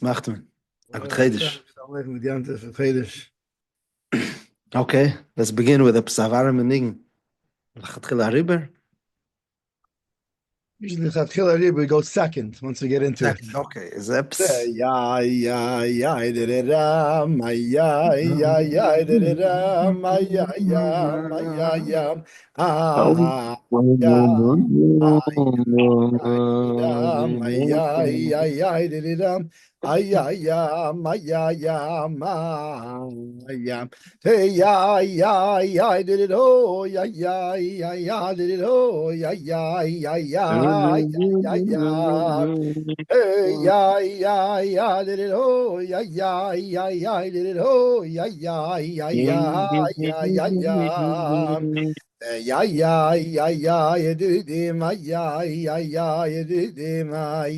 Macht man. Okay, let's begin with the Farbrengen. Usually we go second once we get into it. Okay, is that Ay, ay, ay, ay, ay, hey, ay, ay, ay, did it, oh, ay, ay, ay, ay, did it, oh, ay, ay, ay, ay, ay, hey, ay, ay, ay, did it, oh, ay, ay, ay, ay, did it, oh, ay, ay, ay, ay, ay, ya ya ya ya yedim ya ya ya yedim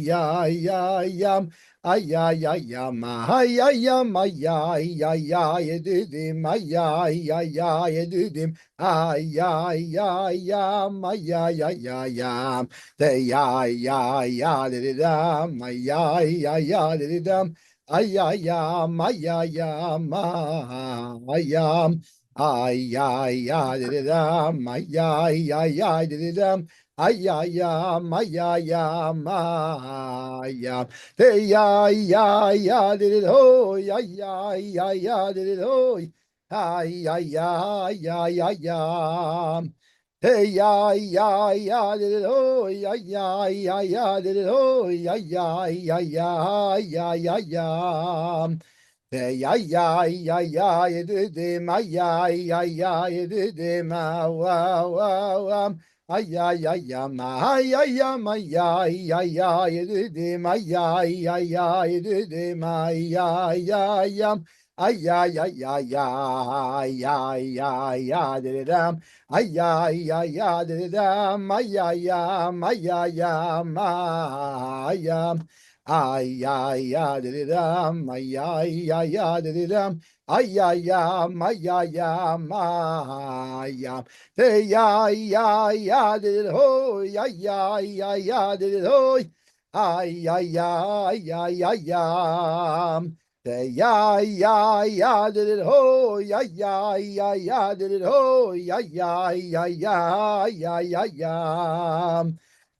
ya ya ya ay ay ay ma ay ay ma ya ya ya yedim ya ya ya yedim ay ay ay ya ma ya ya ya ya de ya ya ya dedim ya ya ya dedim ay ay ya ma ya ya ma ya ay ay ay did dum ay ay ay ay did dum ay ay ay ay ay hey ay ay ay did ho ay ay ay ay did ho ay ay ay ay ay hey ay ay ay did ho ay ay ay ay did ho ay ay ay ay ay ay ya ya ya ya yedim ay ay ay ay yedim wow ay ay ay ma ay ay ma ay ay ay yedim ay ay ay ay yedim ay ay ay ay ay ay ay ay ay ay ay dedim ay ay ay ay dedim ay ay ay ay ay ay ay ay didam ay ay ay ay didam ay ay ay ay ay hey ay ay ay did ho ay ay ay ay did ho ay ay ay ay ay hey ay ay ay did ho ay ay ay ay did ho ay ay ay ay ay ay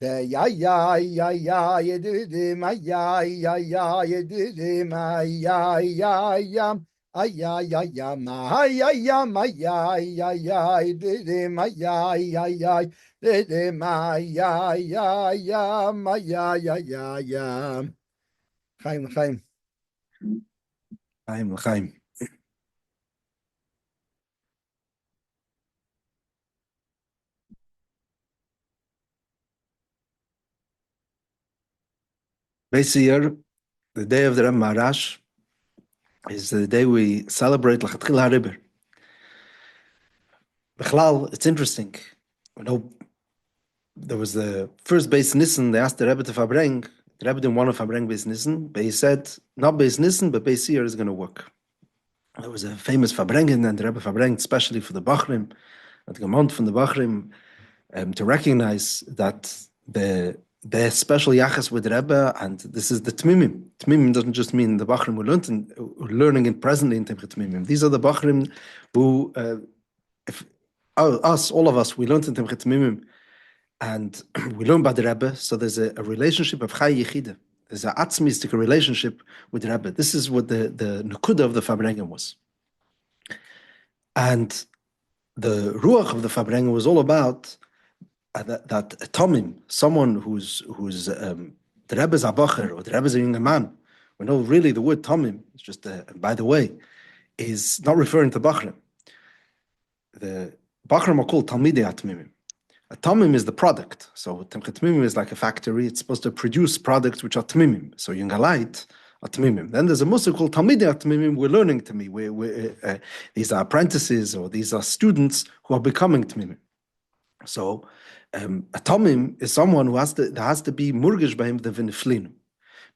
ya ya ya ya yedim ay ay ay ay yedim ay ay ay ay ay ay ma ay ay ay ay ay ay yedim ay ay ay ay yedim ay ay ay ay ay ay ay Chaim Chaim Chaim Chaim. Iyer, the day of the Ram Maharash, is the day we celebrate L'chatchil HaRibber. Bechlal, it's interesting. You know, there was the first Beis Nissen, they asked the Rebbe to Farbrengen. The Rebbe didn't want to Farbrengen Beis Nissen, but he said, not Beis Nissen, but Beis Iyer is going to work. There was a famous Farbrengen, and the Rebbe Farbrengen, especially for the Bachrim, and the Gemont from the Bachrim, to recognize that the special yachas with Rebbe, and this is the Tmimim. Tmimim doesn't just mean the Bachrim who learning it presently in Timchet Tmimim. These are the Bachrim who, all of us, we learned in Timchet Tmimim, and we learn about the Rebbe, so there's a relationship of Chai Yechida. There's an atzmistic relationship with the Rebbe. This is what the Nekuda of the Farbrengen was. And the Ruach of the Farbrengen was all about that Tomim, someone who's the Rebbe's a Bacher, or the Rebbe's a younger man. We know really the word Tomim, it's just, by the way, is not referring to Bachrim. The Bachrim are called Talmidei HaTmimim. A Tomim is the product. So Timchet Tmimim is like a factory. It's supposed to produce products which are Tmimim. So Yungalite are Tmimim. Then there's a Musar called Talmidei HaTmimim. We're learning Tmimim. These are apprentices or these are students who are becoming Tmimim. So a Tomim is someone who has to be murgish by him the v'niflinu.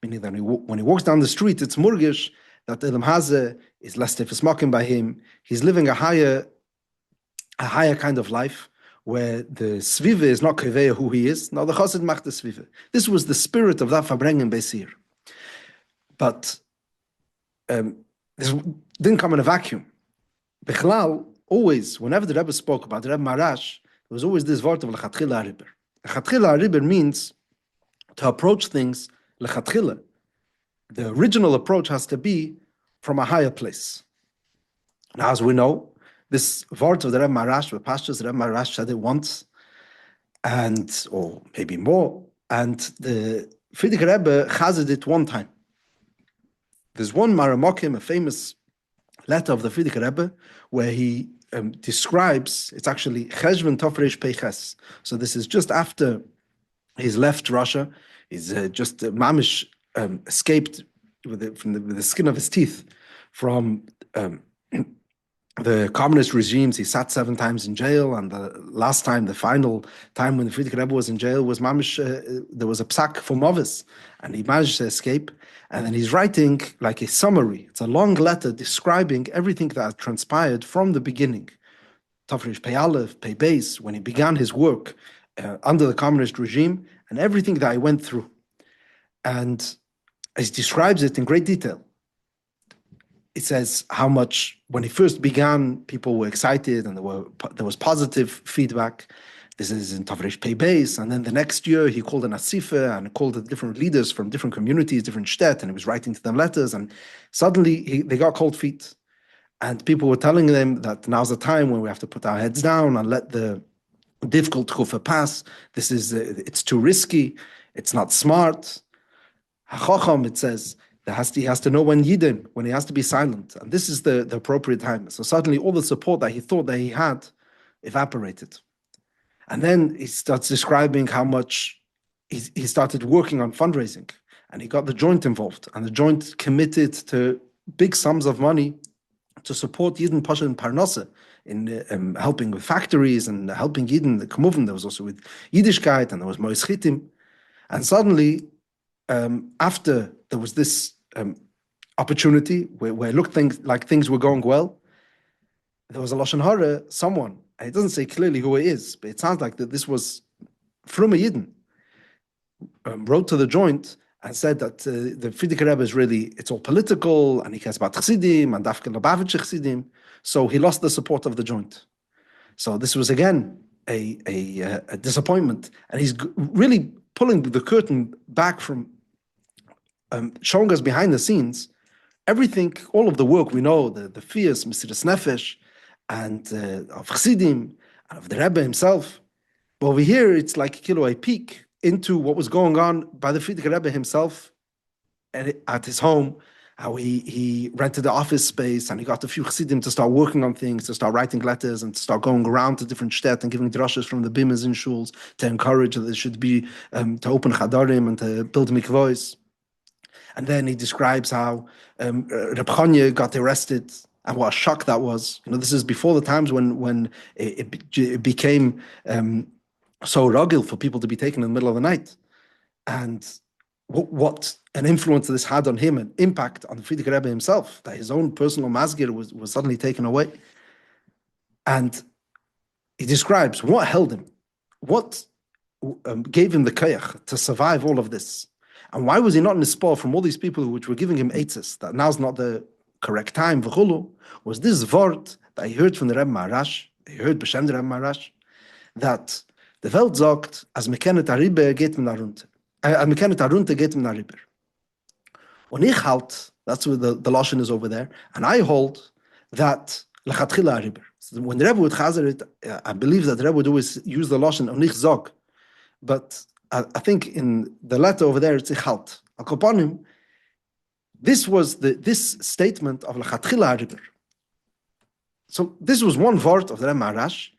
Meaning that when he walks down the street, it's murgish that the Elam Hazeh is less tifus by him. He's living a higher kind of life, where the Svive is not Keveya who he is. Now the Chassid macht the Svive. This was the spirit of that Farbrengen Beis Iyer. But this didn't come in a vacuum. Bechlal, always, whenever the Rebbe spoke about the Rebbe Marash, there was always this word of lechatchila hariber. Lechatchila hariber means to approach things lechatchila. The original approach has to be from a higher place. Now, as we know, this word of the Rebbe Marash, the pastors, the Rebbe Marash said it once, or maybe more, and the Frierdiker Rebbe chazed it one time. There's one Maramokim, a famous letter of the Frierdiker Rebbe, where he describes, it's actually Cheshvan Tofresh Peiches. So this is just after he's left Russia. He's just mamish escaped with the skin of his teeth from the communist regimes. He sat 7 times in jail, and the last time, the final time when the Frierdiker Rebbe was in jail was mamish, there was a psak for Movis, and he managed to escape. And then he's writing like a summary. It's a long letter describing everything that transpired from the beginning. Tafresh Pei Aleph, Pei Beis, when he began his work under the communist regime, and everything that I went through. And he describes it in great detail. It says how much, when he first began, people were excited and there was positive feedback. This is in Tavresh Pei Beis, and then the next year he called an asifa and called the different leaders from different communities, different shtet, and he was writing to them letters, and suddenly they got cold feet. And people were telling them that now's the time when we have to put our heads down and let the difficult kufa pass. This is, it's too risky, it's not smart. HaChocham, it says, he has to know when he has to be silent. And this is the appropriate time. So suddenly all the support that he thought that he had evaporated. And then he starts describing how much he started working on fundraising, and he got the joint involved, and the joint committed to big sums of money to support Yidden Pasha and Parnasse in helping with factories and helping Yidden, the Kumuven. There was also with Yiddishkeit, and there was Mois Chitim. And suddenly, after there was this opportunity where it looked like things were going well, there was a Lashon Hara, someone, and it doesn't say clearly who it is, but it sounds like that this was from a Yidden, wrote to the joint and said that the Frierdiker Rebbe is really, it's all political, and he cares about Chassidim, and Dafke Lubavitch Chassidim, so he lost the support of the joint. So this was again a disappointment, and he's really pulling the curtain back from showing us behind the scenes everything, all of the work we know, the fierce Mesiras Nefesh, and of Chassidim, and of the Rebbe himself. But over here, it's like a peek into what was going on by the Frierdiker Rebbe himself at his home, how he rented the office space, and he got a few Chassidim to start working on things, to start writing letters, and to start going around to different shtet and giving drushes from the bimas in shuls to encourage that there should be, to open chadarim and to build mikvos. And then he describes how Reb Chanya got arrested, and what a shock that was. This is before the times when it became so rugged for people to be taken in the middle of the night. And what an influence this had on him, an impact on the Frierdiker Rebbe himself, that his own personal masgir was suddenly taken away. And he describes what held him, what gave him the koyach to survive all of this. And why was he not in the spot from all these people which were giving him eitzes, that now's not the correct time, v'chulu, was this vort that he heard from the Rebbe Marash, he heard b'shem the Rebbe Marash, that the Welt sagt, as mekenet ariber geht man darunter. Mekenet darunter geht man ariber. Und ich halt, that's where the Lashon is over there, and I hold that lechatchila ariber. So when the Rebbe would chazer it, I believe that the Rebbe would always use the Lashon und ich zog. But I think in the letter over there, it's ich halt. Akoponim, this was this statement of lechatchila ariber. So this was one word of the Rebbe Marash,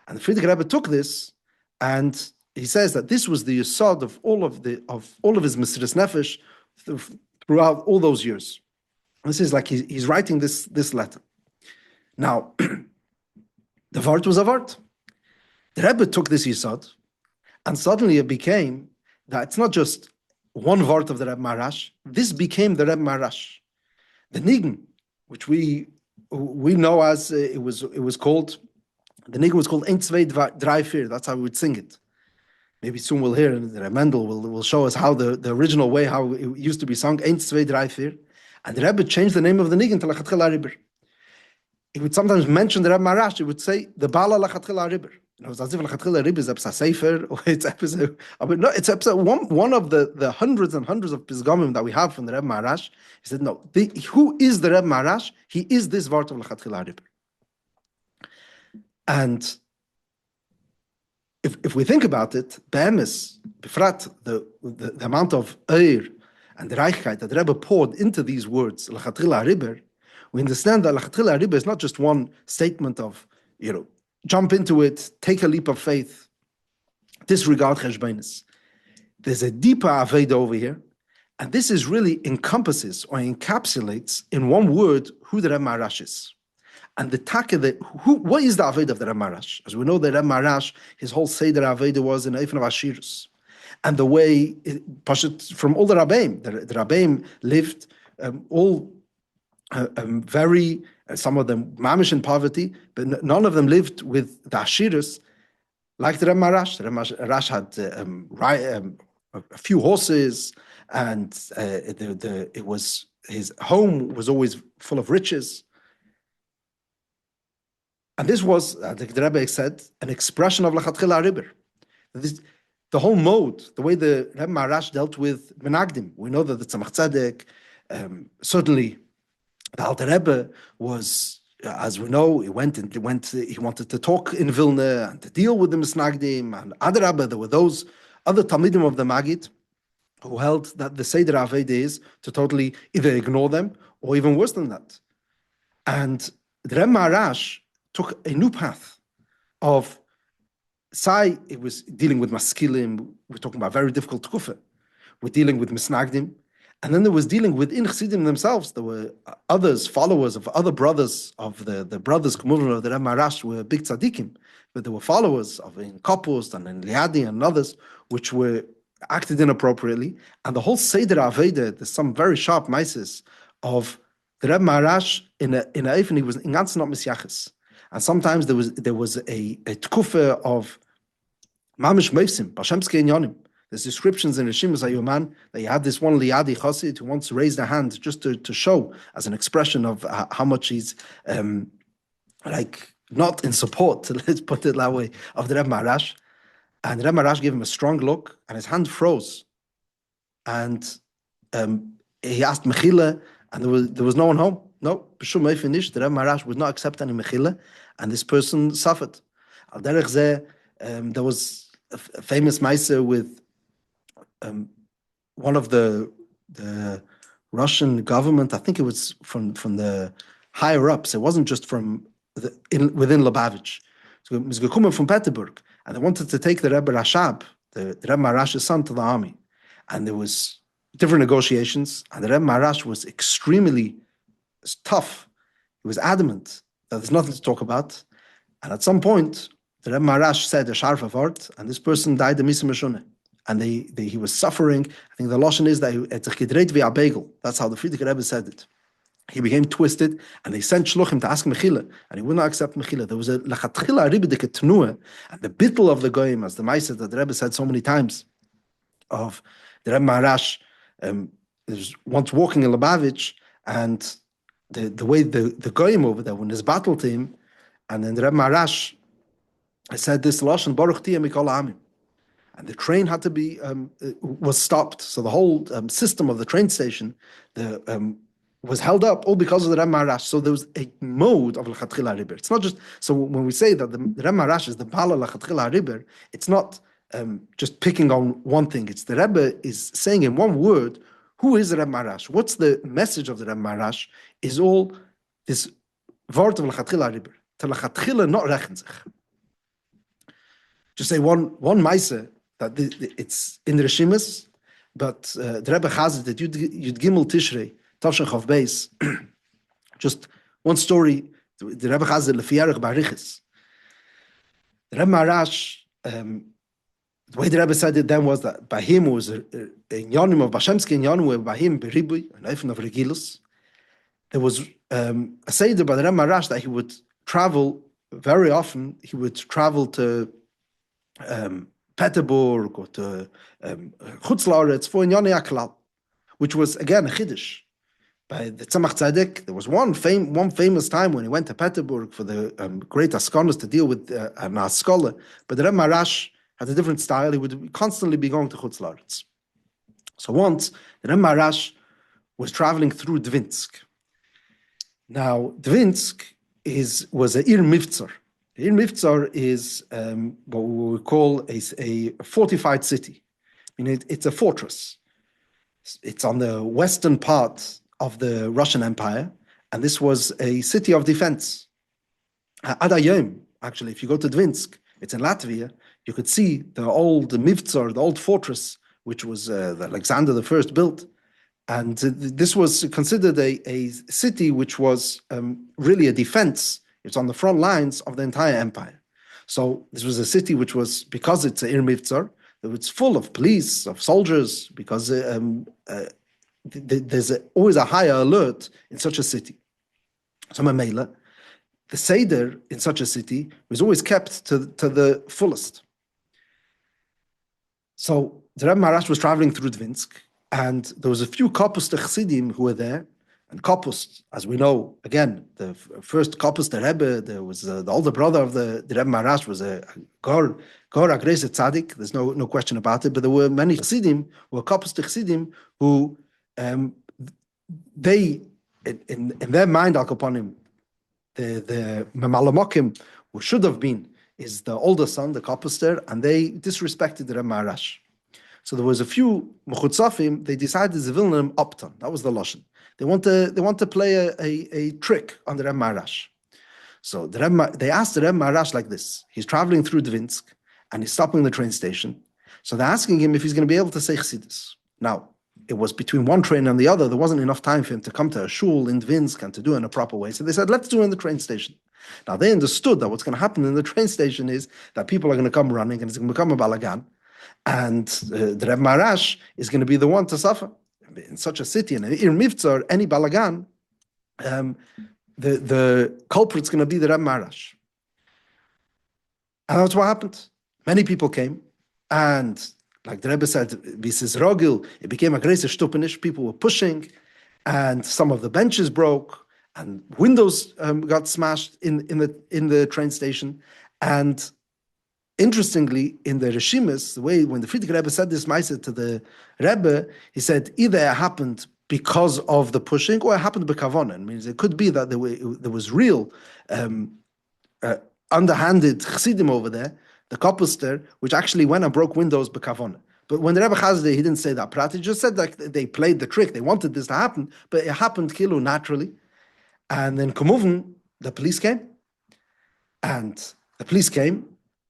and the Frierdiker Rebbe took this, and he says that this was the yesod of all of his Mesiras Nefesh throughout all those years. This is like he's writing this letter. Now, the word was a word. The Rebbe took this yesod, and suddenly it became that it's not just one word of the Rebbe Marash. This became the Rebbe Marash. The Nigun, which we know as it was called. The Nigun was called Ein Zwei Drei Vier. That's how we would sing it. maybe soon we'll hear, and Mendel will show us how the original way, how it used to be sung, Eins, zwei, drei, vier. And the Rebbe changed the name of the nigun to Lachatchila Ribber. He would sometimes mention the Rebbe Marash, he would say, the Bala Lachatchila Ribber. It was as if Lachatchila Ribber is a sefer, or it's episode. No, it's episode one of the hundreds and hundreds of Pizgamim that we have from the Rebbe Marash. He said, no, who is the Rebbe Marash? He is this Vart of Lachatchila Ribber. And if we think about it, Be'emes, Befrat, the amount of Iyer and the Reichkeit that the Rebbe poured into these words, Lachatchila Ribber, we understand that Lachatchila Ribber is not just one statement of, jump into it, take a leap of faith, disregard cheshbainis. There's a deeper Aveda over here, and this is really encompasses or encapsulates in one word who the Rebbe Marash is. And the taka, what is the Aveda of the Rebbe Marash? As we know, the Rebbe Marash, his whole Seder Aveda was in Eifen of Ashirus. And the way, from all the Rabbeim, the Rabbeim lived all very, some of them mamish in poverty, but none of them lived with the Ashirus like the Rebbe Marash. The Rebbe Marash had a few horses, and his home was always full of riches. And this was, the Rebbe said, an expression of Lachatchila Ribber. The whole mode, the way the Rebbe Marash dealt with Menagdim. We know that the Tzemach Tzedek, certainly the Alter Rebbe was, as we know, he wanted to talk in Vilna and to deal with the Misnagdim, and Adarabba, there were those other Talmidim of the Magid who held that the Seder Aveda is to totally either ignore them or even worse than that. And the Rebbe Marash took a new path of, it was dealing with Maskilim, we're talking about very difficult Tkufa, we're dealing with Misnagdim, and then there was dealing with Chassidim themselves. There were others, followers of other brothers of the brothers of the Rebbe Marash were big tzaddikim, but there were followers of in Kapust and in Liadi and others which were acted inappropriately. And the whole Seder Aveda, there's some very sharp mises of the Rebbe Marash in a Eifen, he was in ganz not Misyachis. And sometimes there was a tkufa of mamish meifsim, bashemske inyanim. There's descriptions in Rishimas Hayuman that you had this one Liadi Chassid who wants to raise the hand just to show as an expression of how much he's not in support, let's put it that way, of the Rebbe Marash. And the Rebbe Marash gave him a strong look and his hand froze. And he asked Mechila, and there was no one home. No, B'shum Meifin Nish, the Rebbe Marash would not accept any Mechila, and this person suffered. Al derech zeh, there was a famous Meiser with one of the Russian government. I think it was from the higher ups. It wasn't just from within Lubavitch. So it was gekommen from Peterburg, and they wanted to take the Rebbe Rashab, the Rebbe Marash's son, to the army. And there was different negotiations, and the Rebbe Marash was extremely tough. He was adamant that there's nothing to talk about. And at some point, the Rebbe Marash said a sharp word, and this person died the Misa Meshuneh. And he was suffering. I think the Lashon is that it's a chidreit v'abegel. That's how the Friedrich Rebbe said it. He became twisted, and they sent shluchim to ask Mechila, and he would not accept Mechila. There was a lachatchila ribedike tenua, and the bittul of the goyim, as the Meiser that the Rebbe said so many times, of the Rebbe Marash, was once walking in Lubavitch, and the way the goyim over there, when there's battle to him, and then the Rebbe Marash said this Lashon, Baruch Tiyeh Mikol Ha'amim. And the train had to be, was stopped. So the whole system of the train station was held up all because of the Rebbe Marash. So there was a mode of L'chatchila Riber. It's not just, so when we say that the Rebbe Marash is the Bala L'chatchila Riber, it's not just picking on one thing. It's the Rebbe is saying in one word, who is the Rebbe Marash? What's the message of the Rebbe Marash? Is all this word of L'chatchila Riber. To L'chatchila not rechen sich. Just say one Meiser, that it's in the Rishimas, but the Rebbe has it that Yud Gimel Tishrei, Tavshin Chav Beis, just one story, the Rebbe has it, Lefiyarech Bariches. The Rebbe Marash, the way the Rebbe said it then was that by him was a Inyanim of Bashemski Inyanim, where by him, Beribui, an Eifen of Regilus. There was a Seder by the Rebbe Marash that he would travel very often, he would travel to Peterburg or to Chutz La'aretz for Inyonei HaKlal, which was again a Chiddush. By the Tzemach Tzedek, there was one famous time when he went to Peterburg for the great Askanos to deal with an Askola, but the Rebbe Maharash had a different style. He would constantly be going to Chutz La'aretz. So once, the Rebbe Maharash was traveling through Dvinsk. Now, Dvinsk was a Ir Mivtzar. The Ir Mivtzar is what we would call a fortified city. I mean, it's a fortress. It's on the western part of the Russian Empire, and this was a city of defense. Ad Hayom, actually, if you go to Dvinsk, it's in Latvia, you could see the old Mivtzar, the old fortress, which was Alexander I built. And this was considered a city which was really a defense. It's on the front lines of the entire empire. So this was a city which was, because it's a Ir Mivtzar, it's full of police, of soldiers, because there's always a higher alert in such a city. So Mamela, the Seder in such a city was always kept to the fullest. So the Rebbe Maharash was traveling through Dvinsk, and there was a few Kopust Chassidim who were there. And Kopust, as we know, again, the first Kopust, the Rebbe, there was the older brother of the Rebbe Maharash, was a Gor Agrese Tzaddik. There's no question about it. But there were many Chassidim, who were Kopust Chassidim, who they, in their mind, Al Kaponim, the Memalamokim, who should have been, is the older son, the Kopuster, and they disrespected the Rebbe Maharash. So there was a few Mechutzafim, they decided to villain him upton. That was the Lashon. They want to play a trick on the Rebbe Maharash. So they asked the Rebbe Maharash like this. He's traveling through Dvinsk, and he's stopping the train station. So they're asking him if he's going to be able to say Chassidus. Now, it was between one train and the other. There wasn't enough time for him to come to a shul in Dvinsk and to do it in a proper way. So they said, let's do it in the train station. Now, they understood that what's going to happen in the train station is that people are going to come running and it's going to become a balagan. And the Rebbe Maharash is going to be the one to suffer. In such a city, in Ir Mivtzar, any balagan, the culprit's going to be the Rebbe Maharash. And that's what happened. Many people came, and like the Rebbe said, Bisis Rogil, it became a great stupenish. People were pushing, and some of the benches broke, and windows got smashed in the train station. And interestingly, in the Rishimis, the way when the Frierdiker Rebbe said this Maaseh to the Rebbe, he said either it happened because of the pushing or it happened b'kavona. It means it could be that there was real underhanded chassidim over there, the Kopuster, which actually went and broke windows b'kavona. But when the Rebbe Chazde, he didn't say that prat. He just said that they played the trick. They wanted this to happen, but it happened kilu naturally. And then Kumuvin, the police came, and the police came.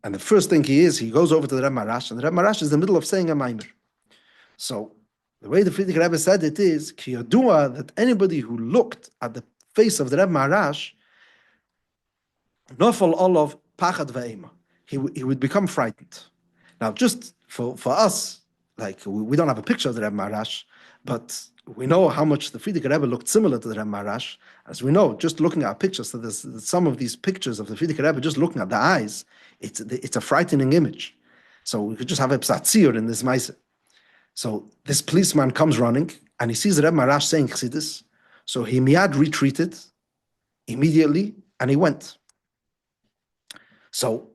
And the first thing he goes over to the Rebbe Maharash, and the Rebbe Maharash is in the middle of saying a maimer. So the way the Frierdiker Rebbe said it is, ki yadua, that anybody who looked at the face of the Rebbe Maharash, nofal olav pachad ve'ema, he would become frightened. Now, just for us, like we don't have a picture of the Rebbe Maharash, but we know how much the Frierdiker Rebbe looked similar to the Rebbe Maharash. As we know, just looking at pictures, so there's some of these pictures of the Frierdiker Rebbe, just looking at the eyes, it's a frightening image. So we could just have a psatzir in this Maaseh. So this policeman comes running, and he sees the Rebbe Maharash saying Chassidus. So he miyad retreated immediately, and he went. So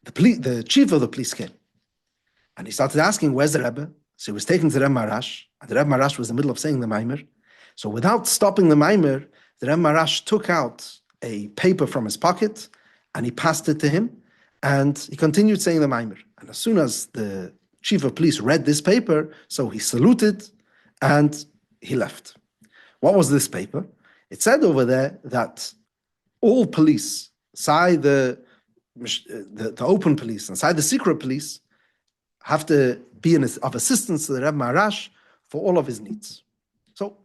the chief of the police came, and he started asking, where's the Rebbe? So he was taken to the Rebbe Maharash, and the Rebbe Maharash was in the middle of saying the maimer. So without stopping the maimer, the Rebbe Maharash took out a paper from his pocket, and he passed it to him, and he continued saying the maimer. And as soon as the chief of police read this paper, so he saluted, and he left. What was this paper? It said over there that all police, side the open police and side the secret police, have to be of assistance to the Rebbe Maharash for all of his needs. So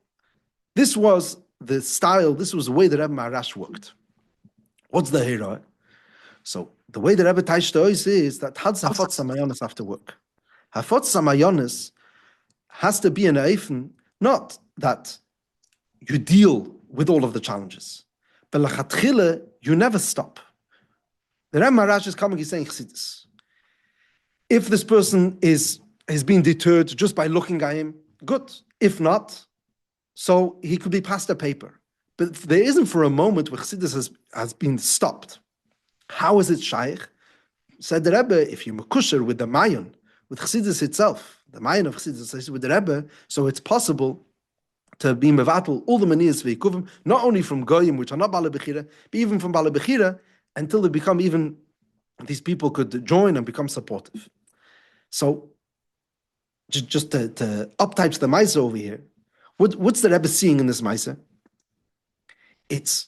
this was the style, this was the way the Rebbe Maharash worked. What's the hero? So the way the Rebbe Taishta is that Hadz Hafot Samayonis after work. Hafot Samayonis has to be an eifen, not that you deal with all of the challenges, but lachatchile, you never stop. The Rebbe Maharash is coming, he's saying Chassidus. If this person is being deterred just by looking at him, good. If not, so he could be passed a paper. But there isn't for a moment where Chassidus has been stopped. How is it shaykh? Said the Rebbe, if you makusher with the mayon, with Chassidus itself, the mayon of Chassidus is with the Rebbe, so it's possible to be mevatel all the maniyas ve'ikuvim, not only from goyim, which are not bala bechira, but even from bala bechira, until they become even, these people could join and become supportive. So, just to uptypes the Maisa over here, what's the Rebbe seeing in this Maisa? It's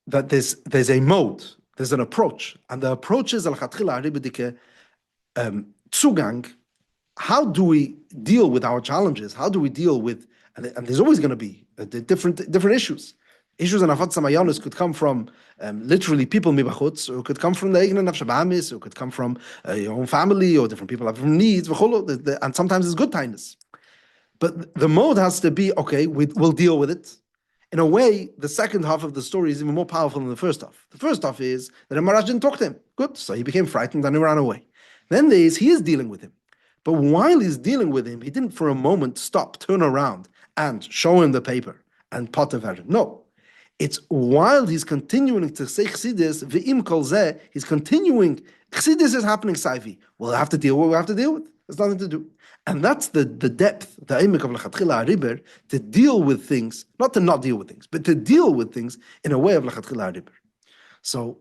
that there's a mode, there's an approach, and the approach is al-chatchila haribedike zugang. How do we deal with our challenges? How do we deal with, and there's always going to be different issues. Issues in Afat Samayanus could come from literally people mibachutz, or it could come from the Eigenen of Shabbamis, or it could come from your own family, or different people have different needs, and sometimes it's good kindness. But the mode has to be, okay, we'll deal with it. In a way, the second half of the story is even more powerful than the first half. The first half is that the Maharaj didn't talk to him. Good, so he became frightened and he ran away. Then there is, he is dealing with him. But while he's dealing with him, he didn't for a moment stop, turn around, and show him the paper and pot of version. No. It's while he's continuing to say Chassidus, v'im kol zeh, he's continuing, Chassidus is happening, Saivi. We'll have to deal with what we have to deal with. There's nothing to do. And that's the depth, the aimek of l'chatchila hariber, to deal with things, not to not deal with things, but to deal with things in a way of l'chatchila hariber. So,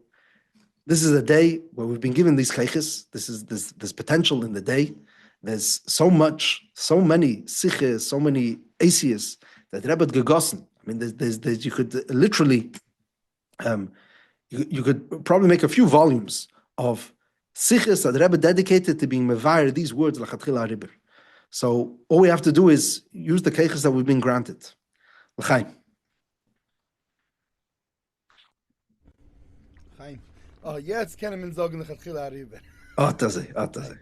this is a day where we've been given these keiches. There's potential in the day. There's so many siches, so many asias that Rebbe gegossen. I mean, there's you could literally, you could probably make a few volumes of siches that Rebbe dedicated to being mevayer these words l'chatchila hariber. So all we have to do is use the keiches that we've been granted. L'chaim. Chaim. Oh, jetzt können wir sagen l'chatchila hariber. Atazeh.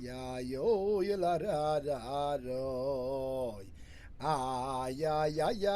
Ya yo la da da roy. Ya yo.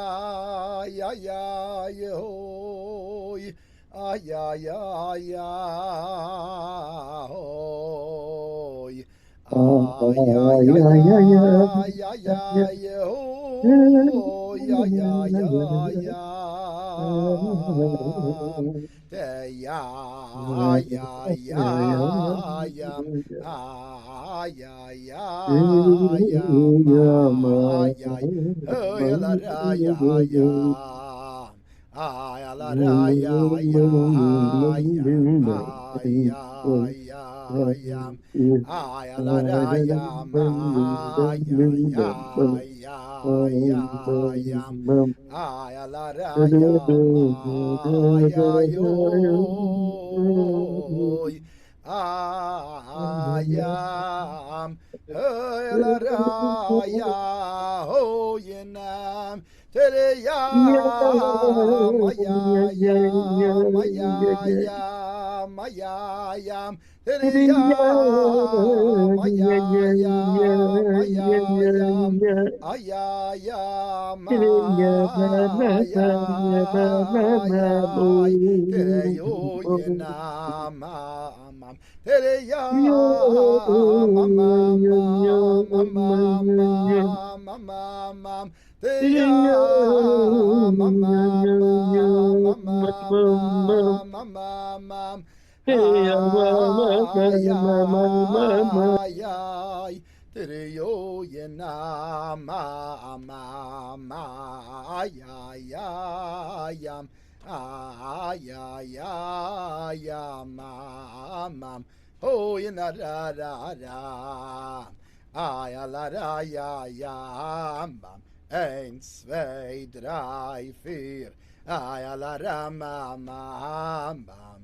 Eins, zwei, drei, vier. Ay la rama ma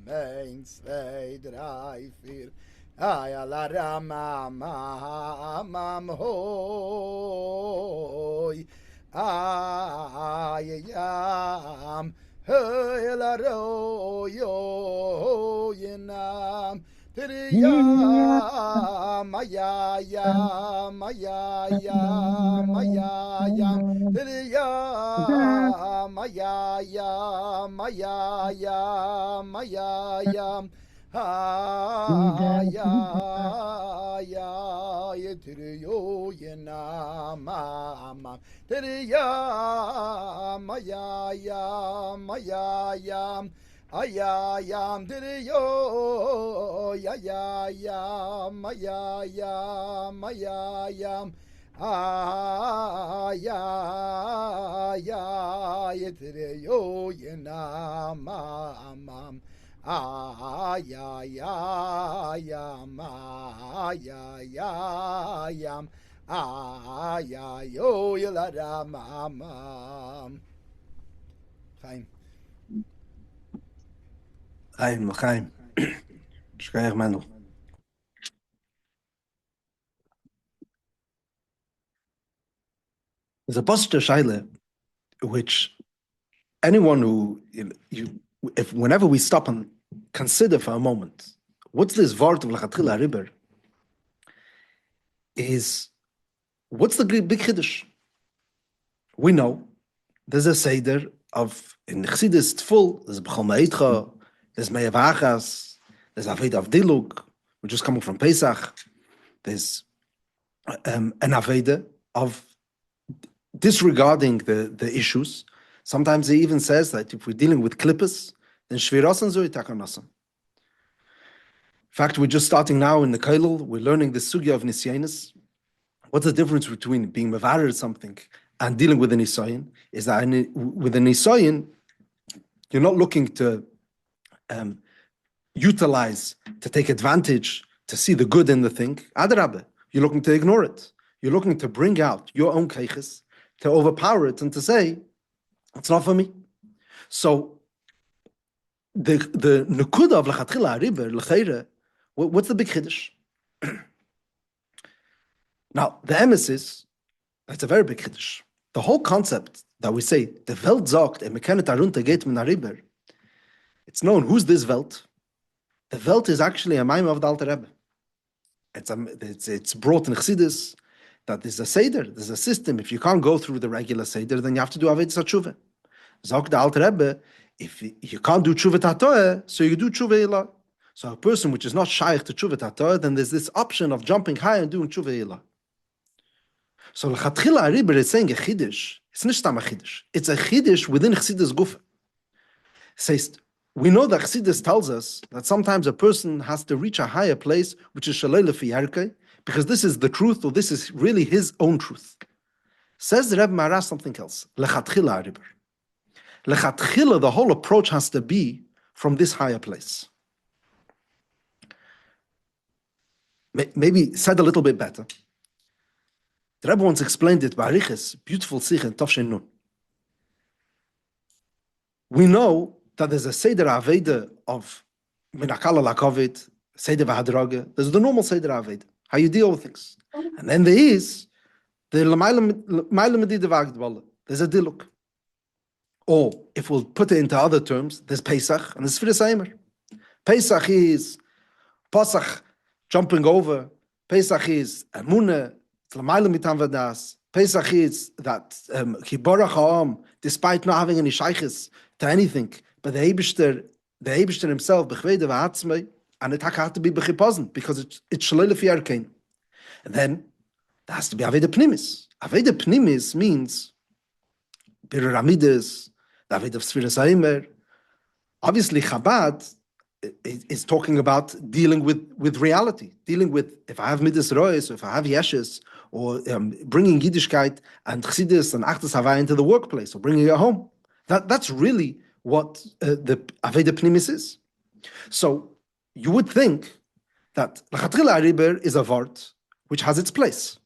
mein zwei drei vier. Ay la rama ma hoy. Ay yam hey la ro yo yenam. Tiriya maya ya maya ya maya ya tiriya maya ya maya ya maya ya ha ya tiriyo yena mama tiriya maya ya maya ya ayayam diriyo yayayam ayayam ayayam ayayam diriyo yenamam ayayam ayayam ayayo yelaramam Chaim. Chaim. Shkayach Mendel. There's a posture shaila, which anyone who, if whenever we stop and consider for a moment, what's this vart of Lachatchila Riber, is what's the big chiddush? We know there's a seder of in Chassidus Tful, there's B'chol Ma'itcha, there's Me'av Achas, there's Aved of Diluk, which is coming from Pesach. There's an Aveda of disregarding the issues. Sometimes he even says that if we're dealing with klippus, then Shvirasan Zoi Takanasan. In fact, we're just starting now in the kollel. We're learning the sugya of nisyanis. What's the difference between being mevarer something and dealing with an nisayin? Is that with an nisayin, you're not looking to utilize, to take advantage, to see the good in the thing. Adrabah, you're looking to ignore it. You're looking to bring out your own keiches, to overpower it, and to say, it's not for me. So the nekuda of lachatchila riber l'cheire, what's the big chiddush? Now the emes is that's a very big chiddush. The whole concept that we say the Welt sagt me kennet arunter geht min riber. It's known who's this Welt. The Welt is actually a maim of the Alter Rebbe. It's brought in Chassidus that there's a seder, there's a system. If you can't go through the regular seder, then you have to do avodas tshuva. Zok the Alter Rebbe, if you can't do tshuva tatoeh, so you do tshuva ilah. So a person which is not shaykh to tshuva tatoeh, then there's this option of jumping high and doing tshuva ilah. So l'chatchila Riber is saying a chiddush. It's not a chiddush. It's a chiddush within Chassidus Gufa. It says, we know that Chassidus tells us that sometimes a person has to reach a higher place, which is shalei lefi yarkei, because this is the truth, or this is really his own truth. Says the Rebbe Maharas something else. L'chatchila Riber. L'chatchila, the whole approach has to be from this higher place. Maybe said a little bit better. The Rebbe once explained it by Ariches, beautiful sikh in Tafshin Nun. We know that there's a Seder Aveda of Minakala Lakovit, Seder Vahadrage. There's the normal Seder Aveda, how you deal with things. And then there is the Lamaila Medida Vagdwala. There's a Diluk. Or, if we'll put it into other terms, there's Pesach and there's Sfiras Eimer. Pesach is Pasach, jumping over. Pesach is Emunah, it's Lamaila Mitam Vadas. Pesach is that Kiborach Ha'am, despite not having any shaykhis to anything, but the Eibishter himself, Bechvede V'atzmei, and it had to be Bechipozen, because it's Shalei Lefi Arkein. And then, there has to be Aveda Pnimis. Aveda Pnimis means Birur Amidas, the Aveda of Sfiras Eimer. Obviously, Chabad is talking about dealing with reality, dealing with, if I have Midas Rois, or if I have Yeshes, or bringing Yiddishkeit and Chassidus and Achtas Havai into the workplace, or bringing it home. That's really what the Aveda Pnimis is. So you would think that Lachatchila Riber is a Vart which has its place.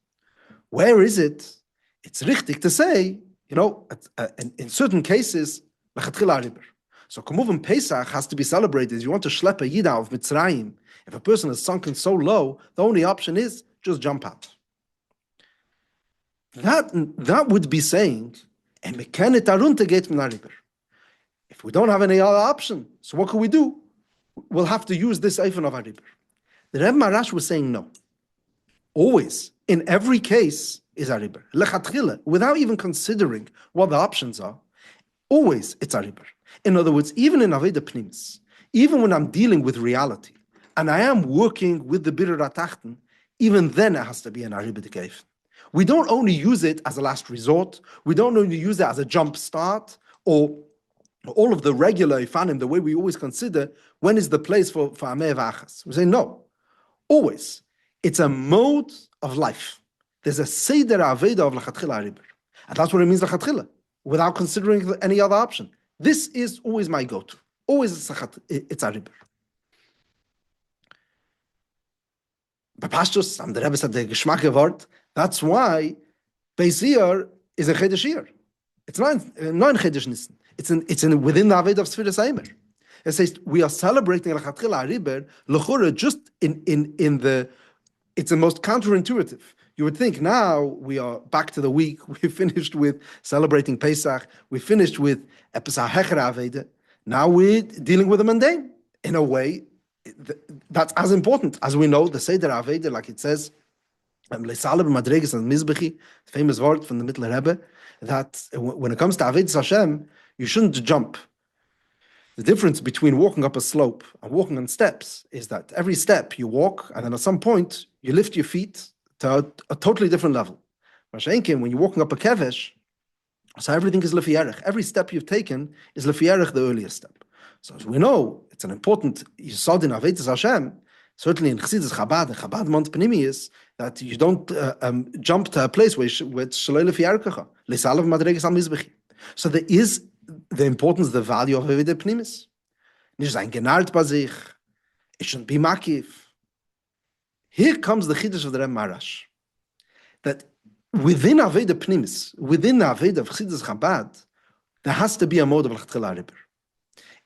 Where is it? It's richtig to say, in certain cases, Lechatchila Ariber. So Kamuvim Pesach has to be celebrated. You want to schlep a Yid out of Mitzrayim. If a person is sunken so low, the only option is just jump out. That would be saying, if we don't have any other option, so what can we do? We'll have to use this Eifon of Ariber. The Rebbe Marash was saying no. Always, in every case, is Ariber. Lechatchila, without even considering what the options are, always it's Ariber. In other words, even in Aveda Pnimis, even when I'm dealing with reality, and I am working with the Birur HaTachten, even then it has to be an Ariber Degeif. We don't only use it as a last resort, we don't only use it as a jump start, or all of the regular Ifanim, the way we always consider, when is the place for Ameh V'achas? We say no, always. It's a mode of life. There's a Seder Aveda of Lechatchila Ariber. And that's what it means Lechatchila, without considering any other option. This is always my go-to. Always it's Ariber. But Pashtus, the Rebbe said the Geschmack geword. That's why Beis Iyer is a Chedesh Iyer. It's not in Chedesh Nissen. It's within the Aved of Sfiras Eimer. It says we are celebrating Lechatchila Ariber L'chura just in the. It's the most counterintuitive. You would think now we are back to the week. We finished with celebrating Pesach. We finished with Pesach Hecher Aveda. Now we're dealing with the mundane. In a way, that's as important as we know the Seder Aveda, like it says, Lesaleb Madreges and Mizbechi, famous word from the Middle Rebbe, that when it comes to Avedis Hashem, you shouldn't jump. The difference between walking up a slope and walking on steps is that every step you walk, and then at some point you lift your feet to a totally different level. When you're walking up a kevesh, so everything is lefiyarech. Every step you've taken is lefiyarech, the earliest step. So as we know, it's an important yisod in Avedis Hashem, certainly in Chassidus Chabad and Chabad Mont Pnimi, that you don't jump to a place where it's shaloi lefiyarkecha, lesalav madreges al mizbechi. So there is the importance, the value of Aveda Pnimis. Nicht sein genart bei sich. It shouldn't be makif. Here comes the Chiddush of the Rebbe Marash. That within Aveda Pnimis, within the Aveda of Chassidus Chabad, there has to be a mode of Lechatchila Ariber.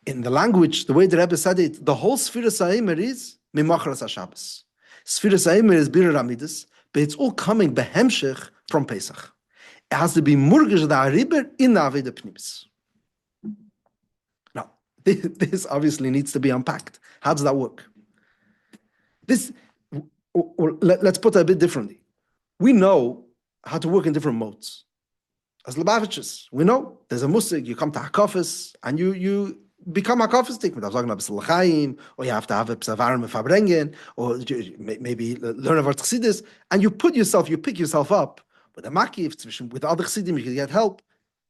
In the language, the way the Rebbe said it, the whole Sfiras HaEimer is Mimachras HaShabbos. Sfiras HaEimer is Birur Hamidus, but it's all coming behemshech from Pesach. It has to be Murgish the Ariber in the Aveda Pnimis. Now, this obviously needs to be unpacked. How does that work? Let's put it a bit differently. We know how to work in different modes. As Lubavitches, we know there's a musig, you come to Hakofis, and you become Hakofistik, or you have to have a Psavarim and Farbrengen, or maybe learn about Chassidus, and you pick yourself up with a Makif, with other Chassidim, you can get help.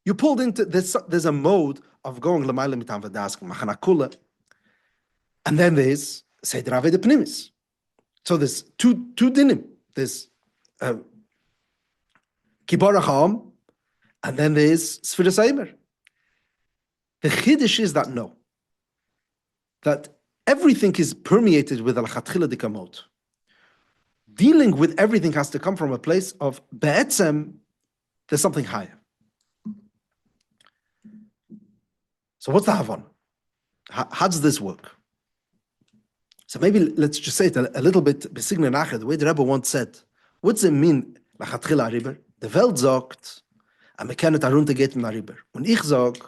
You pulled into this, there's a mode of going L'mayla Mitam V'dask, Machana Kula, and then there's Seder Aveda Pnimis. So there's two dinim. There's Kibbur HaCham, and then there's Sfiras HaEimer. The Chiddush is that no, that everything is permeated with al-Chatchila dikamot. Dealing with everything has to come from a place of be'etzem, there's something higher. So what's the Havon? How does this work? So maybe let's just say it a little bit, the way the Rebbe once said, what does it mean, Lechatchila Ariber? The Welt sagt, am kennet heruntergeht mit Ariber. Und ich sag,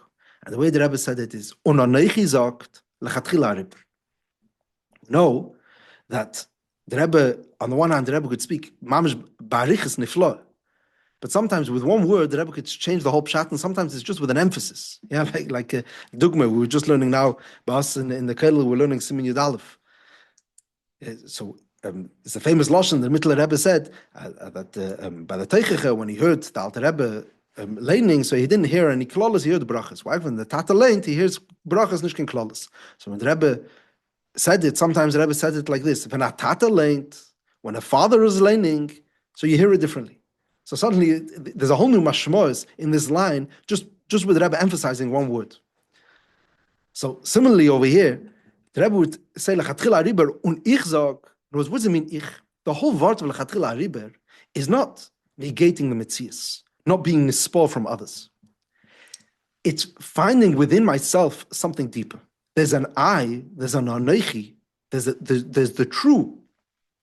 and the way the Rebbe said it is, und anoichi sagt, Lechatchila Ariber. Know that the Rebbe, on the one hand, the Rebbe could speak, mamish barichas niflo, but sometimes with one word, the Rebbe could change the whole pshat, and sometimes it's just with an emphasis. Yeah, like Dugma, we were just learning now, by us in the kollel, we're learning Simin Yud Aleph. So it's a famous lashon. The Mittler Rebbe said that by the Teichecha, when he heard the Alter Rebbe leining, so he didn't hear any klolas, he heard brachas. Why? When the Tata leint, he hears brachas, nishkin klolas. So when the Rebbe said it, sometimes the Rebbe said it like this: when a Tata leint, when a father is leining, so you hear it differently. So suddenly there's a whole new mashmos in this line, just with the Rebbe emphasizing one word. So similarly over here, the Rebbe would say Lechatchila Ariber, und ich sag, what does it mean ich? The whole word of Lechatchila Ariber is not negating the Metzias, not being nispor from others. It's finding within myself something deeper. There's an I, there's an anochi, there's the true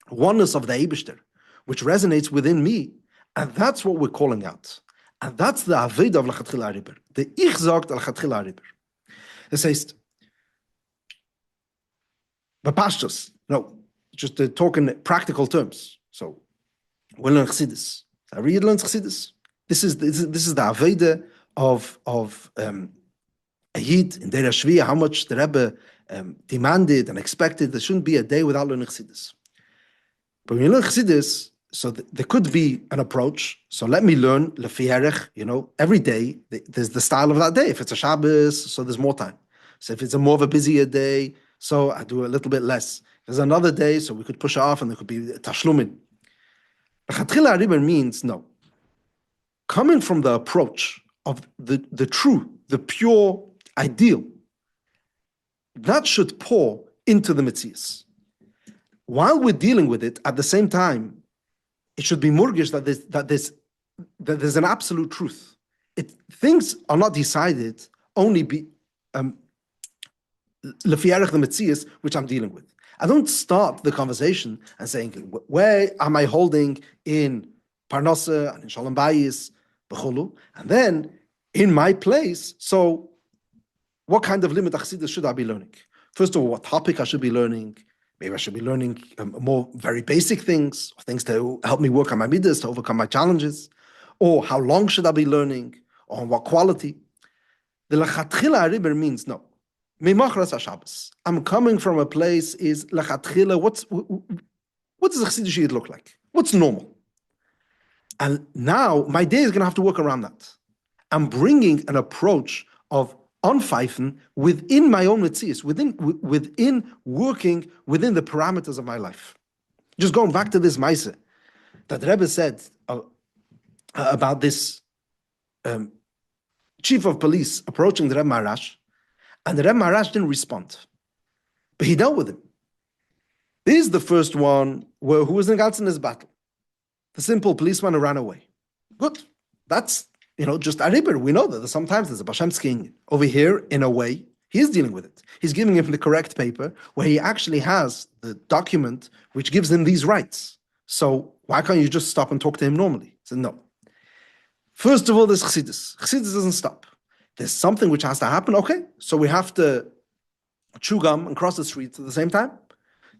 oneness of the Eibishter, which resonates within me, and that's what we're calling out. And that's the Aveda of Lachatchila Ariber. The Ich sagt Lachatchila Ariber. It says, Bapashtos, just to talk in practical terms. So, we learn Chassidus. I read learn Chassidus. This is the Aveda of a Yid in Deir HaShviya, how much the Rebbe demanded and expected. There shouldn't be a day without learning Chassidus. But when you learn Chassidus, so there could be an approach. So let me learn Lefi Erech, every day, there's the style of that day. If it's a Shabbos, so there's more time. So if it's a more of a busier day, so I do a little bit less. There's another day, so we could push it off and there could be Tashlumin. Lachatchila Ariber means, no. Coming from the approach of the true, the pure ideal, that should pour into the Metzias. While we're dealing with it, at the same time, it should be murgish that there's an absolute truth. Things are not decided only be lefi erech the Metzias, which I'm dealing with. I don't start the conversation and saying, where am I holding in Parnasa and in Shalom Bayis, B'chulu, and then in my place, so what kind of limit Chassidus should I be learning? First of all, what topic I should be learning? Maybe I should be learning more very basic things to help me work on my midas, to overcome my challenges. Or how long should I be learning? Or on what quality? The Lachatchila Ariber means, no. I'm coming from a place is Lachatchila, what does a Chassidish Yid look like? What's normal? And now my day is going to have to work around that. I'm bringing an approach of unpfeifen within my own metzius, within working within the parameters of my life. Just going back to this Maise that the Rebbe said about this chief of police approaching the Rebbe Maharash, and the Rebbe Maharash didn't respond, but he dealt with him. This is the first one who was engaged in this battle. The simple policeman who ran away. Good. That's just Ariber. We know that sometimes there's a Bashem skiing. Over here, in a way, he's dealing with it. He's giving him the correct paper where he actually has the document which gives him these rights. So why can't you just stop and talk to him normally? He said, no. First of all, there's Chassidus. Chassidus doesn't stop. There's something which has to happen. Okay, so we have to chew gum and cross the street at the same time.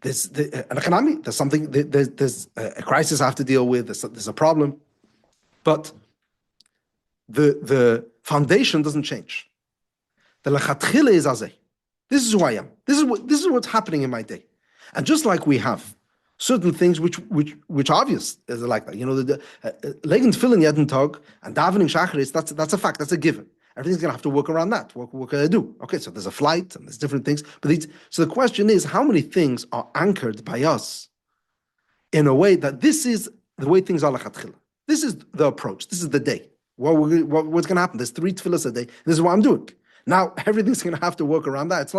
There's an economy. There's something. There's a crisis I have to deal with. There's a problem, but the foundation doesn't change. The lachatchila is azeh. This is who I am. This is what's happening in my day. And just like we have certain things which obvious is like that. The legen tefillin jeden tag and davening shacharis. That's a fact. That's a given. Everything's going to have to work around that. What can I do? Okay, so there's a flight and there's different things. So the question is, how many things are anchored by us in a way that this is the way things are lachatchila? This is the approach. This is the day. What's going to happen? There's 3 tefillas a day. This is what I'm doing. Now, everything's going to have to work around that. It's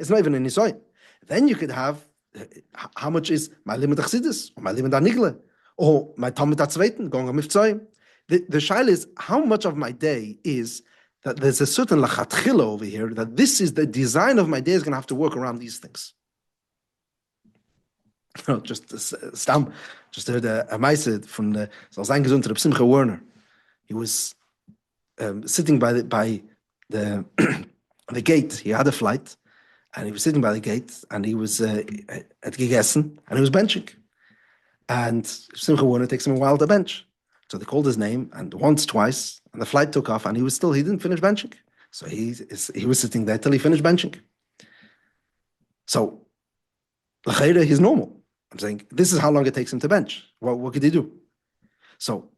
not even an nisoy. Then you could have, how much is my limit Chassidus, or my limit Anigle, or my Talmud Atzveiten, going on Miftzayim. The shaila is, how much of my day is that there's a certain lachatchila over here, that this is the design of my day is going to have to work around these things. Just heard a message from the Reb Simcha Werner. He was sitting by the gate. He had a flight, and he was sitting by the gate, and he was at Gegessen, and he was benching. And Simcha Werner takes him a while to bench. So they called his name, and once, twice, and the flight took off, and he didn't finish benching. So he was sitting there till he finished benching. So, l'chayre, he's normal. I'm saying, this is how long it takes him to bench. What could he do? So,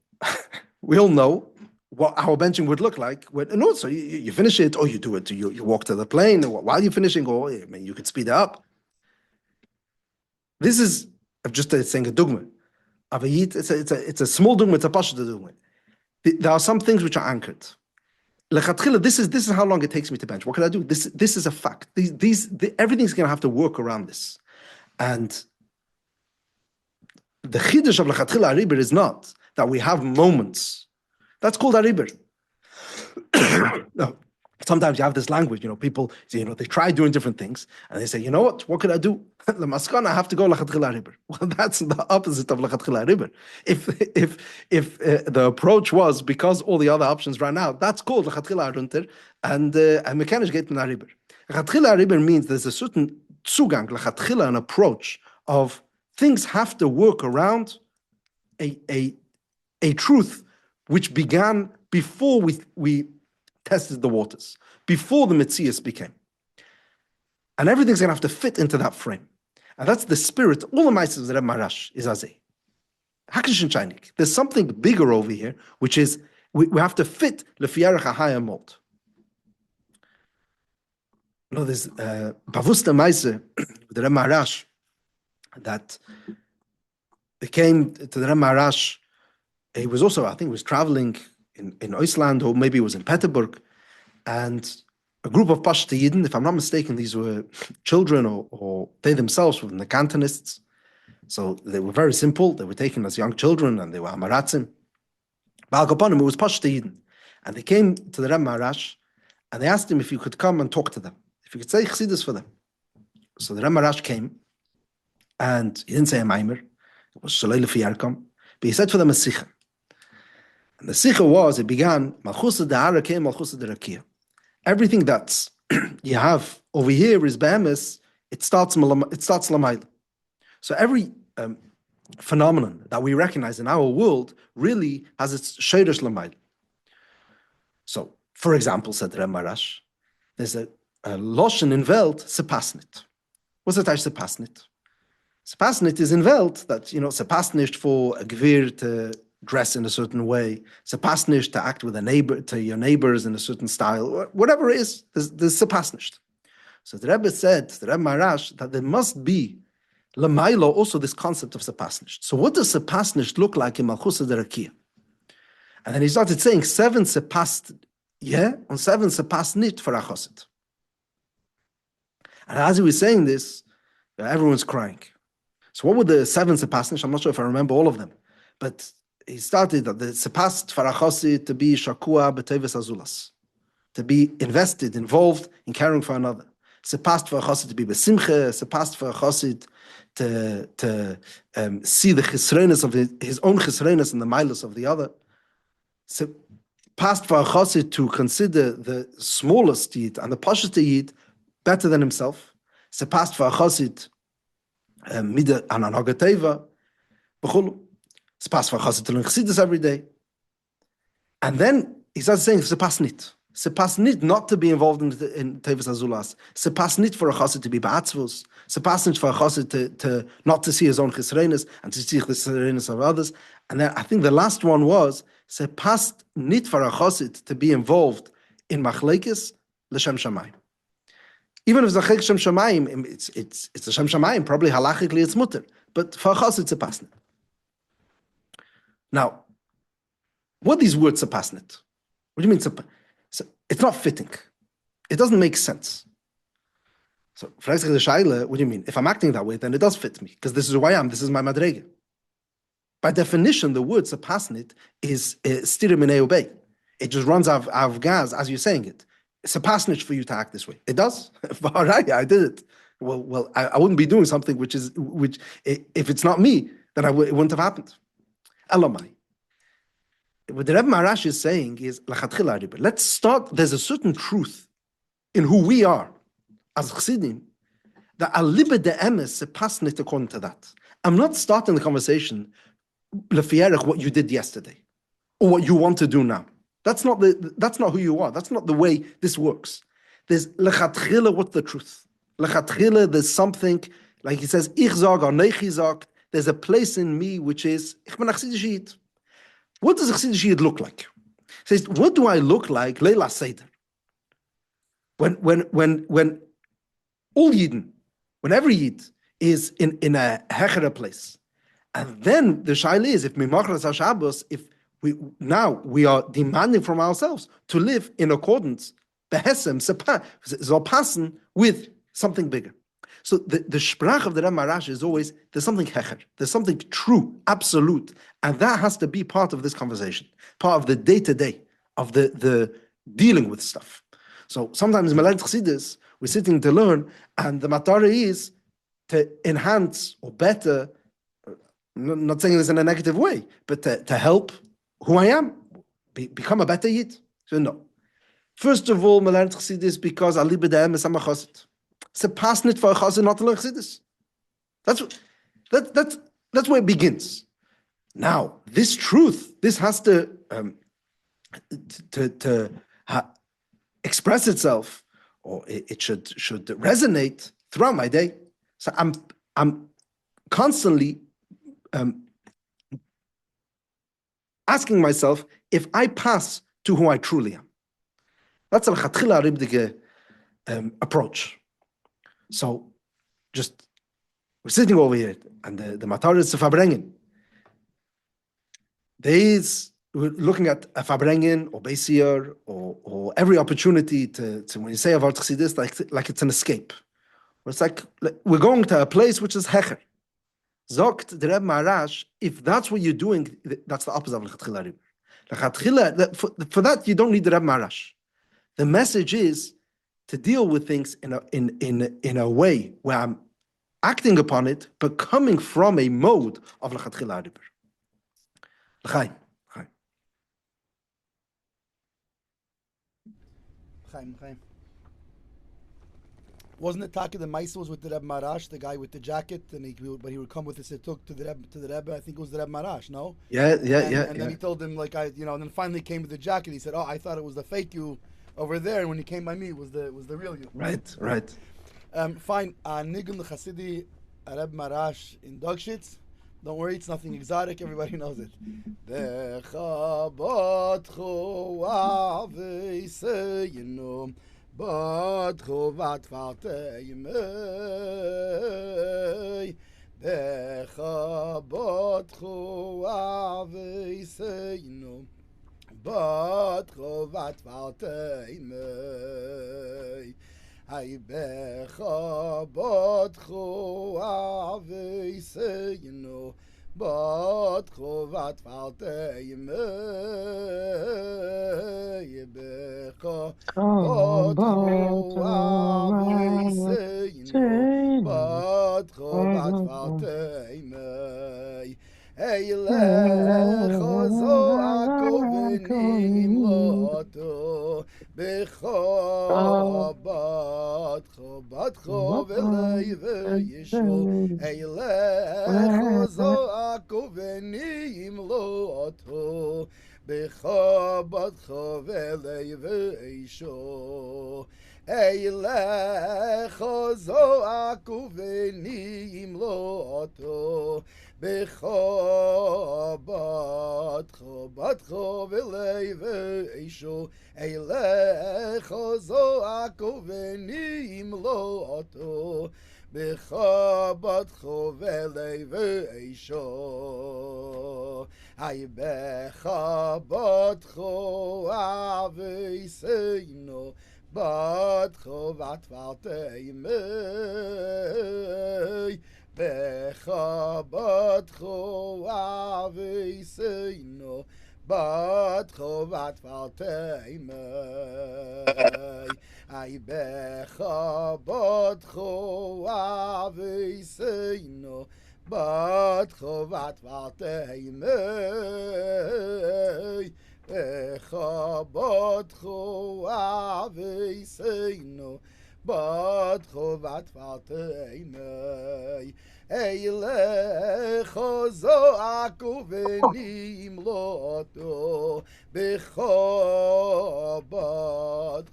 we all know how a benching would look like. So you finish it, or you do it, you walk to the plane, or while you're finishing, or you could speed it up. This is, I'm just saying a dogma. It's a small dogma, it's a pashut dogma. There are some things which are anchored. Lechatchila, this is how long it takes me to bench. What can I do? This is a fact. Everything's going to have to work around this. And the chiddush of lechatchila ariber is not that we have moments. That's called ariber. No, sometimes you have this language, people, they try doing different things, and they say, you know what could I do? I have to go lachatchila riber. Well, that's the opposite of lachatchila riber. If the approach was because all the other options ran out, that's called lachatchila runter, and mechanisch geht in riber. Lachatchila riber means there's a certain zugang, lachatchila, an approach of things have to work around a truth which began before we tested the waters, before the Metzias became. And everything's going to have to fit into that frame. And that's the spirit. All the Maises of the Reb Marash is Azeh. Hakish and Chainik. There's something bigger over here, which is we have to fit Lefiyarech a higher mold. There's Bavusta Maise, the Reb Marash, that came to the Reb Marash. He was also, I think, was traveling in Iceland, or maybe it was in Petersburg, and a group of Pashto Yidden, if I'm not mistaken, these were children or they themselves were the Cantonists. So they were very simple. They were taken as young children and they were Amaratzim. Ba'al Kaponim, it was Pashto Yidden. And they came to the Reb Marash and they asked him if he could come and talk to them, if he could say Chassidus for them. So the Reb Marash came and he didn't say a Maimer. It was Shalei Lefi Yarkam. But he said for them a Sikha. And the Sikha was, it began, Malchus Da'ara came Malchus Da'rakia. Everything that's you have over here is behemoth, it starts Lamayla. So every phenomenon that we recognize in our world really has its Sheiresh Lamayla. So, for example, said Reb Marash, there's a Loshen in Welt, Sepasnit. What's that Sepasnit? Sepasnit is in Welt that, Sepasnit for a Gewir to dress in a certain way, sepasnish to act with your neighbors in a certain style, whatever it is, there's sepasnish. So the Rebbe said, the Rebbe Marash, that there must be Lamailo also this concept of sepasnish. So what does sepasnish look like in Malchus Derakia? And then he started saying 7 sepast, and 7 sepasnit for Achosit. And as he was saying this, everyone's crying. So what were the 7 sepasnish? I'm not sure if I remember all of them, but he started that the sepast farachosi to be shakua b'teves azulas, to be invested, involved in caring for another. Sepast farachosi to be besimche. Sepast farachosi to see the chisrenes of his own chisrenes and the milas of the other. Sepast farachosi to consider the smallest yid and the pashut yid better than himself. Sepast farachosi mida ananogateva b'chulu. It's pas for Chassid to learn Chassidus every day. And then he starts saying, Sepasnit. Sepasnit not to be involved in Tevis Azulas. Sepasnit for a Chassid to be Ba'atzvus. Sepasnit for a Chassid to not to see his own Chisrenes and to see the Chisrenes of others. And then I think the last one was Sepasnit for a Chassid to be involved in Machlekes L'Shem Shamayim. Even if it's a Chek Shem Shamayim, it's a Shem Shamayim, probably halachically it's mutter. But for a Chassid, Sepasnit. Now, what these words sepasnit? What do you mean? So it's not fitting. It doesn't make sense. So, what do you mean? If I'm acting that way, then it does fit me, because this is who I am. This is my madrege. By definition, the word sepasnit is stirim in obey. It just runs out of gas as you're saying it. It's sepasnit for you to act this way. It does. All right, I did it. Well, I wouldn't be doing something which if it's not me, then it wouldn't have happened. Elamai. What the Rebbe Marash is saying is, let's start, there's a certain truth in who we are as Chassidim, that alibe de emes sepasnit according to that. I'm not starting the conversation lefiyerech what you did yesterday or what you want to do now. That's not who you are. That's not the way this works. There's lechatchila, what's the truth? Lechatchila, there's something, like he says, ich sag or nechi sag, there's a place in me which is, ich bin a Chassidish Yid. What does a Chassidish Yid look like? He says, what do I look like, Leila Seder? When all Yidden, when every Yid is in a hechere place, and then the shaila is, if Mimachras HaShabbos, if we are demanding from ourselves to live in accordance, behesem, zopassen, with something bigger. So the sprach of the Rebbe Marash is always, there's something hecher, there's something true, absolute, and that has to be part of this conversation, part of the day-to-day, of the dealing with stuff. So sometimes in Chassidus, we're sitting to learn, and the matara is to enhance or better, not saying this in a negative way, but to help who I am, become a better Yid. So no. First of all, Melan Chassidus because Ali B'Daim is a Chassid. It's a pasnit for a Chassid not to learn Chassidus. That's where it begins. Now, this truth, this has to express itself, or it should resonate throughout my day. So I'm constantly asking myself if I pass to who I truly am. That's a l'chatchila ribdige approach. So, we're sitting over here, and the matar is Farbrengen. We're looking at a Farbrengen or Iyer or every opportunity to when you say about Chassidus, like it's an escape. It's like we're going to a place which is hecher. Zogt the Reb Maharash, if that's what you're doing, that's the opposite of l'chatchila rib. L'chatchila, for that you don't need the Reb Maharash. The message is to deal with things in a way where I'm acting upon it, but coming from a mode of l'chatchila rib. L'chaim. Chaim. Wasn't it Taki the Maisa was with the Reb Maharash, the guy with the jacket, but he would come with the situk to the Rebbe. I think it was the Reb Maharash, no? Yeah. And then he told him and then finally came with the jacket. He said, "Oh, I thought it was the fake you over there, and when he came by me, it was the real you." Right. Fine. Nigun the Chassidi Reb Maharash in Dogshitz. Don't worry, it's nothing exotic. Everybody knows it. But chovat varte yimei becha but choave seinu but chovat varte yimei hay becha but choave seinu but chovat varte yimei becha but choave seinu but chovat varte yimei hey lecho zo akovenim loto becha but chovelei ve'yishu hey lecho zo akovenim loto becha but chovelei ve'yishu hey lecho zo akovenim loto becha but chovelei ve'yishu hey lecho zo akovenim loto becha but chovelei ve'yishu hay becha but choave seinu but chovat varte yimei becha but choave seinu but chovat varte yimei hay becha but choave seinu but chovat varte yimei becha but choave seinu but chovat varte yimei hey lecho zo akovenim loto becha but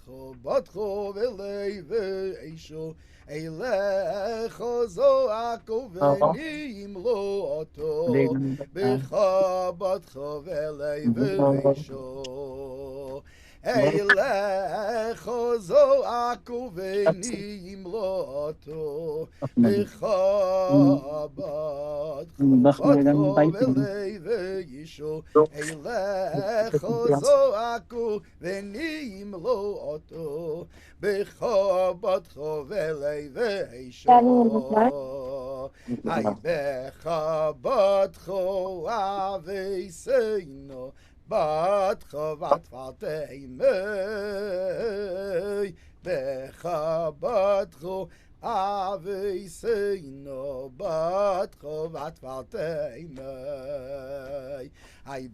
chovelei ve'yishu hey lecho zo akovenim loto becha but chovelei ve'yishu hey lecho zo akovenim loto becha but chovelei ve'yishu hey lecho zo akovenim loto becha but chovelei ve'yishu hay becha but choave seinu בת חובת פרטי בכבתכו אבי סיינו בת חובת פרטי היי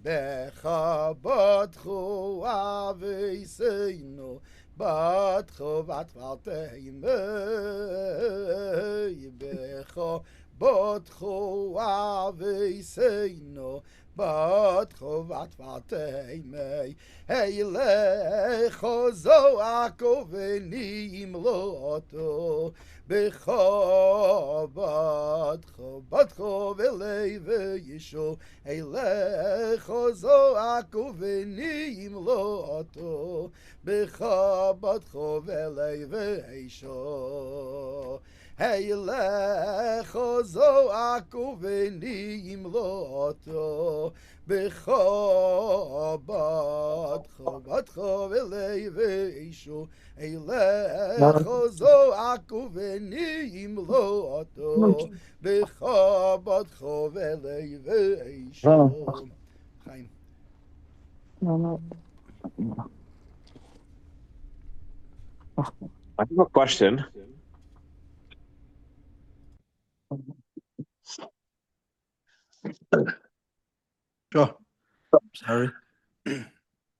בכבתכו אבי סיינו בת חובת פרטי בכבתכו אבי סיינו בת חובת פרטי הילכו זועקו ונמלותו בכבתכו ולב ישו הילכו זועקו ונמלותו בכבתכו ולב ישו הילכו זועקו ונמלותו בכבתכו ולב ישו הילכו זועקו ונמלותו בכבתכו ולב ישו. חיים. I have a question. Sure. Sorry.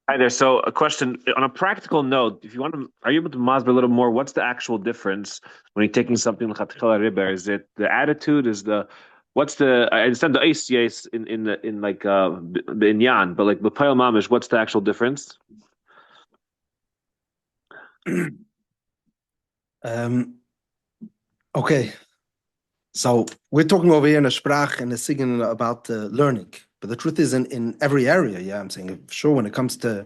Hi there. So a question on a practical note, if you want to, are you able to masber a little more? What's the actual difference when you're taking something like riber? Is it the attitude? What's the, I understand the yes in like the inyan, but like the payal mamish, what's the actual difference? Okay. So we're talking over here in a sprach and a singing about learning. But the truth is in every area, yeah, I'm saying, sure, when it comes to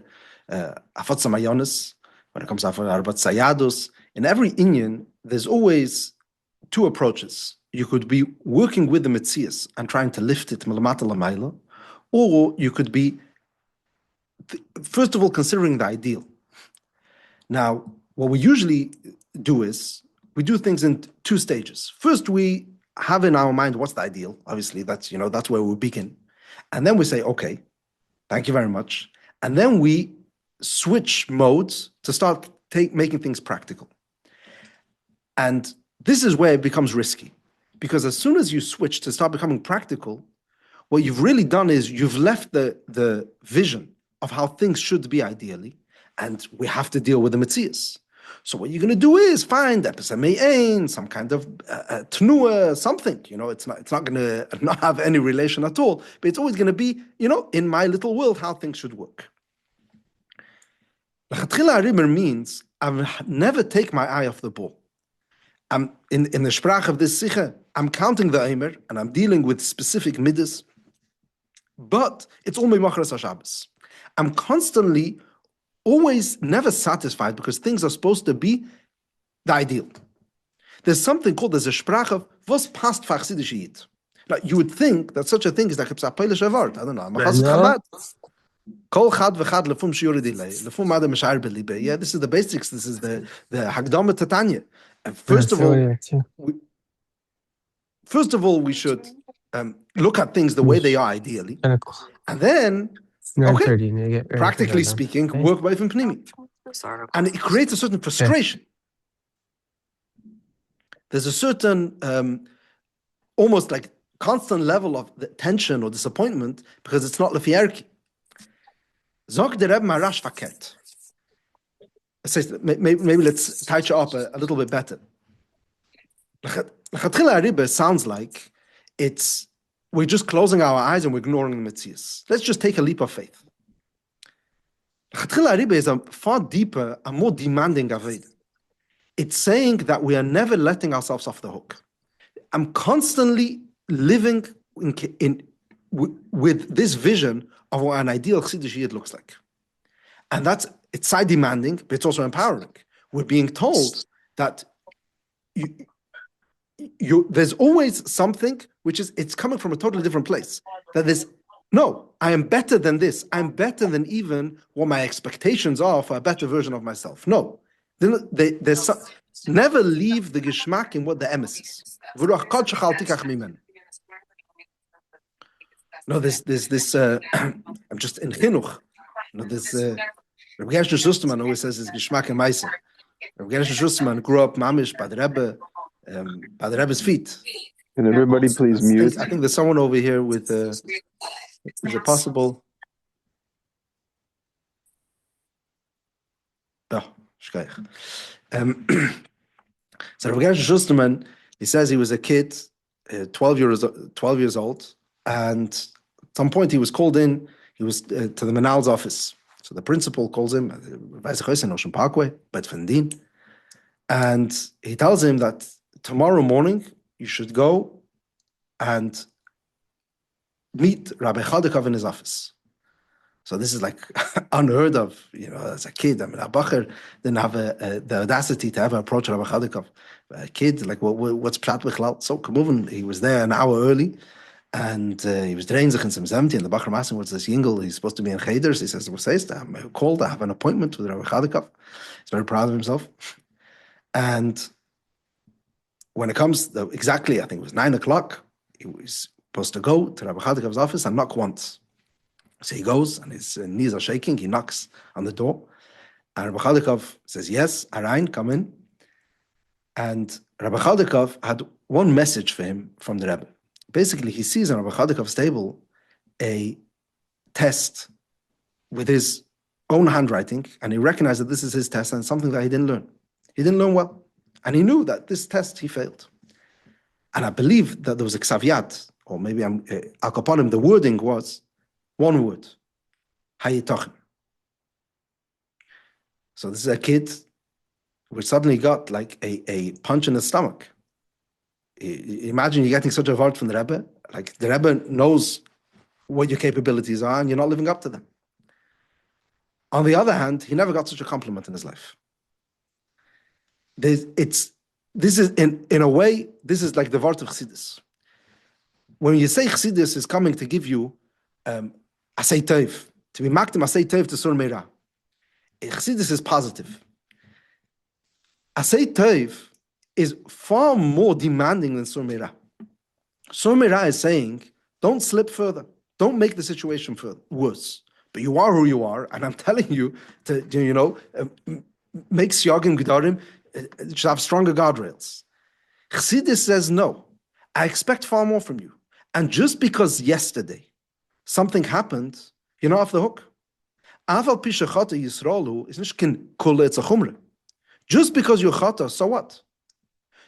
Afat Samayonis, when it comes to Afat Sayadus, in every Inyan, there's always two approaches. You could be working with the Metzias and trying to lift it, or you could be, first of all, considering the ideal. Now, what we usually do is, we do things in two stages. First, we have in our mind what's the ideal. Obviously, that's where we begin. And then we say, okay, thank you very much. And then we switch modes to start making things practical. And this is where it becomes risky. Because as soon as you switch to start becoming practical, what you've really done is you've left the vision of how things should be ideally, and we have to deal with the Metzias. So what you're going to do is find some kind of tnua, something. It's not going to not have any relation at all, but it's always going to be, in my little world, how things should work. L'chatchila riber means I never take my eye off the ball. I'm in the sprach of this sicha, I'm counting the Iyer and I'm dealing with specific midas, but it's all mimachras HaShabbos. I'm constantly always never satisfied because things are supposed to be the ideal. There's something called a sprach of was passt for Chassidische Yid. Now, you would think that such a thing is like a Polish word. I don't know. Kol chad v'chad lefum shiur dilei, lefum adam mishar belibe. Yeah, this is the basics. This is the Hagdama Tatanya. And first of all, we should look at things the way they are ideally, and then, okay, practically speaking, work by Pnimi. And it creates a certain frustration. There's a certain, almost like constant level of tension or disappointment because it's not lefiyerki. Zog der Rebbe Marash Vaket. Maybe let's touch up a little bit better. L'chatchila Rebbe sounds like we're just closing our eyes and we're ignoring the Metzias. Let's just take a leap of faith. L'chatchila Rebbe is a far deeper and more demanding Aved. It's saying that we are never letting ourselves off the hook. I'm constantly living with this vision of what an ideal Chassidish Yid looks like. And it's side demanding, but it's also empowering. We're being told that there's always something it's coming from a totally different place. That I am better than this. I'm better than even what my expectations are for a better version of myself. No. Never leave the geschmack in what the emes is. No, this I'm I'm just in chinuch. You know, this Rabbi Schusterman always says it's Geschmack and Meiser. Rabbi Schusterman grew up mamish by the Rebbe's feet. Can everybody please mute? I think there's someone over here with is it possible? Oh, so Rabbi Schusterman, he says he was a kid, 12 years old, and at some point he was called in. He was to the Manal's office. So the principal calls him, Ocean Parkway, Bedfendin, and he tells him that tomorrow morning you should go and meet Rabbi Chadikov in his office. So this is like unheard of, you know, as a kid. I mean, a bacher didn't have the audacity to ever approach Rabbi Chadikov. A kid, like, what's Pshat Bichlal? So Kamuvin, he was there an hour early, and he was draining in some 70, and the bacher asked him, what's this yingle? He's supposed to be in Cheders. He says, I'm called, I have an appointment with Rabbi Chadikov. He's very proud of himself. And when it comes, exactly, I think it was 9 o'clock, he was supposed to go to Rabbi Chadikov's office and knock once. So he goes, and his knees are shaking. He knocks on the door, and Rabbi Chadikov says, yes, Arain, come in. And Rabbi Chadikov had one message for him from the Rebbe. Basically, he sees on Rabbi Chadikov's table a test with his own handwriting, and he recognized that this is his test and something that he didn't learn. He didn't learn well. And he knew that this test he failed. And I believe that there was a ksaviyat, or maybe al kaponim, the wording was one word, hayitochen. So this is a kid who suddenly got like a punch in the stomach. Imagine you're getting such a word from the Rebbe. Like, the Rebbe knows what your capabilities are and you're not living up to them. On the other hand, he never got such a compliment in his life. This is in a way, this is like the word of Chassidus. When you say Chassidus is coming to give you asay tov, to be makdim asay tov to sur meira, Chassidus is positive. Asay tov is far more demanding than sur meira. Sur meira is saying, don't slip further, don't make the situation worse. But you are who you are, and I'm telling you to, make siyagim gedarim. It should have stronger guardrails. Chassidus says, no, I expect far more from you. And just because yesterday something happened, you're not off the hook. Just because you're chata, so what?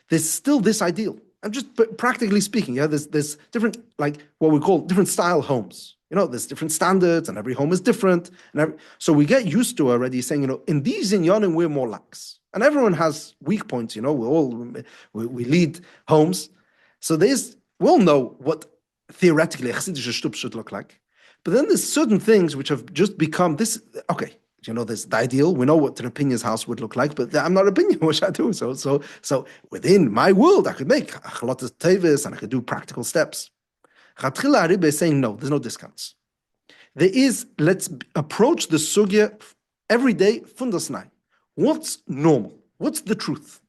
There's still this ideal. And just practically speaking, there's different, like what we call different style homes. There's different standards, and every home is different. So we get used to already saying, in these inyanim, we're more lax. And everyone has weak points, we lead homes. So we'll know what theoretically a Chassidish shtub should look like. But then there's certain things which have just become this, okay, there's the ideal. We know what an opinion's house would look like, but I'm not opinion, what should I do? So within my world, I could make achalotas tevis and I could do practical steps. Chatchila Aribe is saying, no, there's no discounts. Let's approach the sugya every day, fundasnai. What's normal? What's the truth?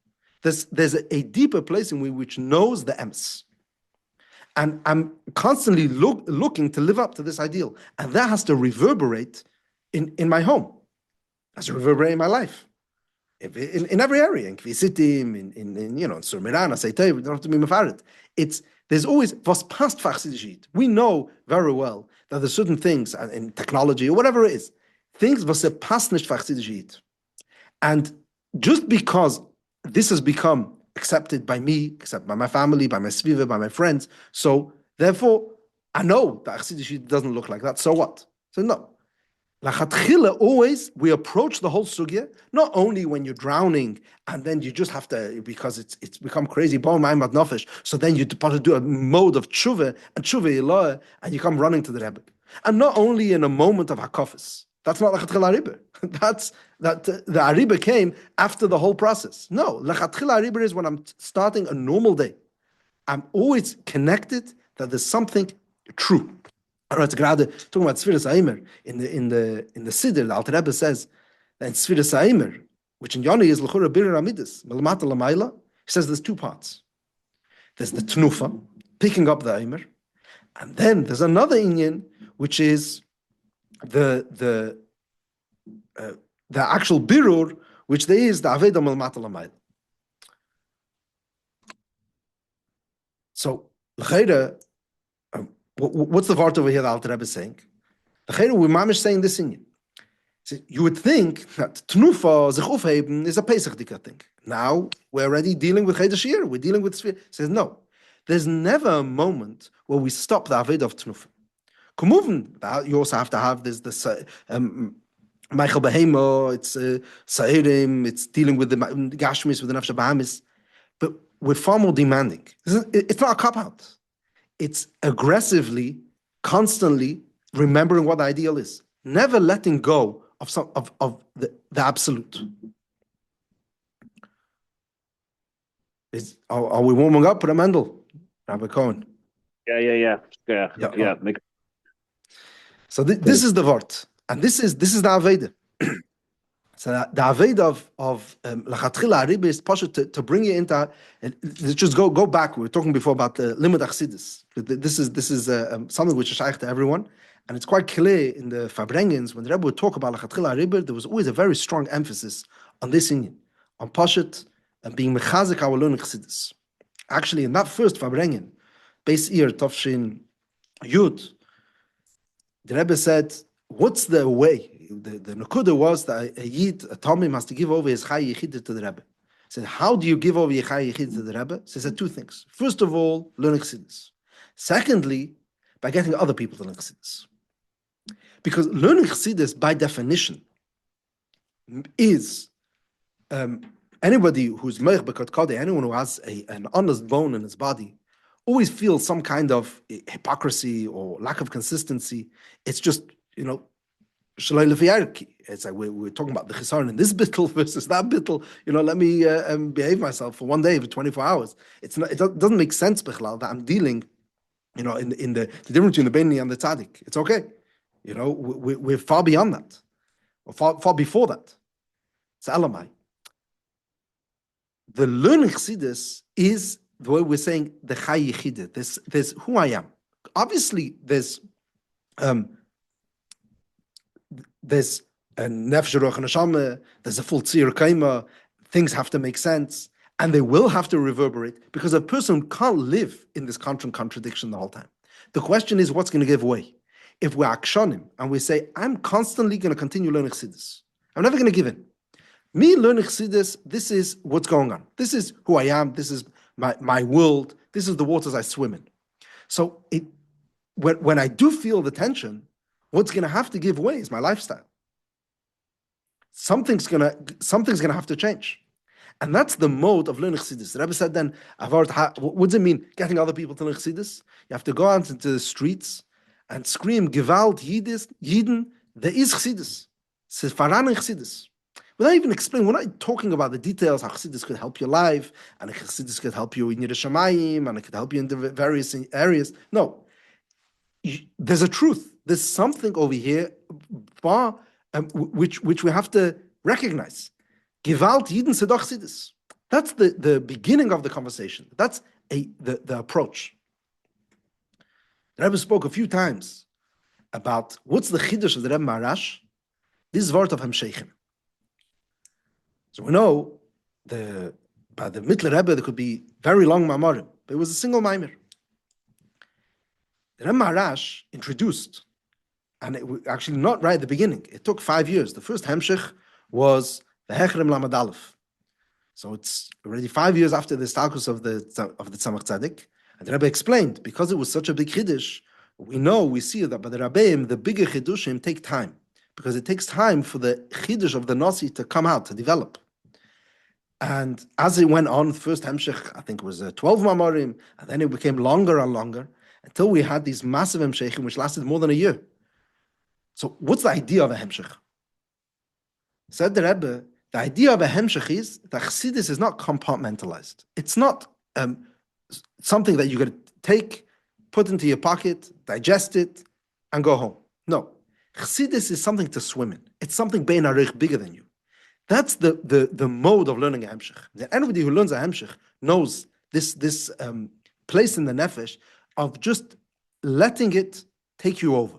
There's a deeper place in which knows the emes. And I'm constantly looking to live up to this ideal. And that has to reverberate in my home. Has to reverberate in my life. In every area. In Kvisitim, in Sur Miran, Aseitei, we don't have to be mefared. There's always, was past Chassidus. We know very well that there's certain things in technology or whatever it is. Things was past nicht Chassidus. And just because this has become accepted by me, accepted by my family, by my sviva, by my friends, so therefore I know that Chassidus doesn't look like that. So what? So no. Lachatchila, always we approach the whole sugya not only when you're drowning and then you just have to, because it's become crazy. So then you do a mode of tshuva and tshuva ilah, and you come running to the Rebbe. And not only in a moment of hakafis. That's not Lachatchila Ariba. The Ariba came after the whole process. No, Lachatchila Ariba is when I'm starting a normal day. I'm always connected that there's something true. All right, talking about Sfiras Iyer in the Siddur, the Alter Rebbe says that in Sfiras Iyer, which in Yoni is L'chura Bir Ramidis, Melamata Lamaila, he says there's two parts. There's the Tnufa, picking up the Iyer, and then there's another inyan, which is the actual birur, which there is the aveda milmata lamayla. So, what's the part over here that Alter Rebbe is saying? We're mamish saying this in you. So you would think that Tnufa, Zich Aufheben, is a Pesach Dika thing. Now we're already dealing with Chedesh Iyar, we're dealing with Sphere. He says, no, there's never a moment where we stop the Aved of Tnufa. Kumuven, you also have to have this Michael Behemo, it's Sa'irim, it's dealing with the Gashmis, with the Nafsha Bahamis, but we're far more demanding. It's not a cop-out. It's aggressively, constantly remembering what the ideal is. Never letting go of the absolute. Are we warming up for a Mendel? Rabbi Cohen. Yeah. So this is the Vort, and this is the Aveda. So the Aveda of Lachatchila Ariba is possible to bring you into. Let's just go back. We were talking before about the limud Chassidus. This is something which is shaykh to everyone. And it's quite clear in the Farbrengens, when the Rebbe would talk about Lachatchila Ariba, there was always a very strong emphasis on this union, on Pashat and being mechazik our learning Chassidus. Actually, in that first Farbrengen, base Iyer, Tafshin, Yud, the Rebbe said, what's the way? The Nakuda was that a Yid, a Tomim, has to give over his Chai Yechid to the Rebbe. He said, how do you give over your Chai Yechid to the Rebbe? So he said two things. First of all, learning Chassidus. Secondly, by getting other people to learn Chassidus. Because learning Chassidus, by definition, is anybody who's meich b'kat kadeh, anyone who has an honest bone in his body, always feels some kind of hypocrisy or lack of consistency. It's just, shalai lefiyarki. It's like we're talking about the chisaron in this bittul versus that bittul. Let me behave myself for one day for 24 hours. It doesn't make sense, bichlal, that I'm dealing, in the difference between the Beni and the Tzaddik. It's okay. We're far beyond that, or far before that. It's Elamai. The learning Chassidus is the way we're saying the Chai Yechide. There's who I am. Obviously, there's a nefesh ruach neshama. There's a full tzir kaima. Things have to make sense, and they will have to reverberate because a person can't live in this constant contradiction the whole time. The question is, what's going to give way? If we're akshonim and we say, I'm constantly going to continue learning Chassidus, I'm never going to give in. Me learning Chassidus, this is what's going on. This is who I am. This is my world. This is the waters I swim in. So when I do feel the tension, what's going to have to give way is my lifestyle. Something's going to have to change. And that's the mode of learning Chassidus. The Rebbe said then, what does it mean, getting other people to learn Chassidus? You have to go out into the streets and scream, Gewalt, Yidden, there is Chassidus. Says Farbrengen Chassidus. Without even explaining, we're not talking about the details, how Chassidus could help your life, and Chassidus could help you in your Shamayim, and it could help you in the various areas. No. There's a truth. There's something over here which we have to recognize. Gewalt Yidden Sedach Chassidus. That's the beginning of the conversation. That's the approach. The Rebbe spoke a few times about what's the chiddush of the Rebbe Maharash. This word of Hamsheichim. So we know by the Mittler Rebbe there could be very long mamarim, but it was a single maimer. The Rebbe Maharash introduced, and it was actually not right at the beginning. It took 5 years. The first Hamshich was the Hechrem Lamed Aleph. So it's already 5 years after the status of the Tzemach Tzaddik. And the Rebbe explained, because it was such a big Chiddush, we see that by the Rabbeim, the bigger Chiddushim take time. Because it takes time for the Chiddush of the Nasi to come out, to develop. And as it went on, the first Hemshech, I think it was 12 Mamorim, and then it became longer and longer, until we had these massive Hemshechim, which lasted more than a year. So what's the idea of a Hemshech? Said the Rebbe, the idea of a Hemshech is that Chassidus is not compartmentalized. It's not something that you're going to take, put into your pocket, digest it, and go home. No. Chassidus is something to swim in. It's something bein arich, bigger than you. That's the mode of learning a Hemshech. Anybody who learns a Hemshech knows this place in the nefesh of just letting it take you over.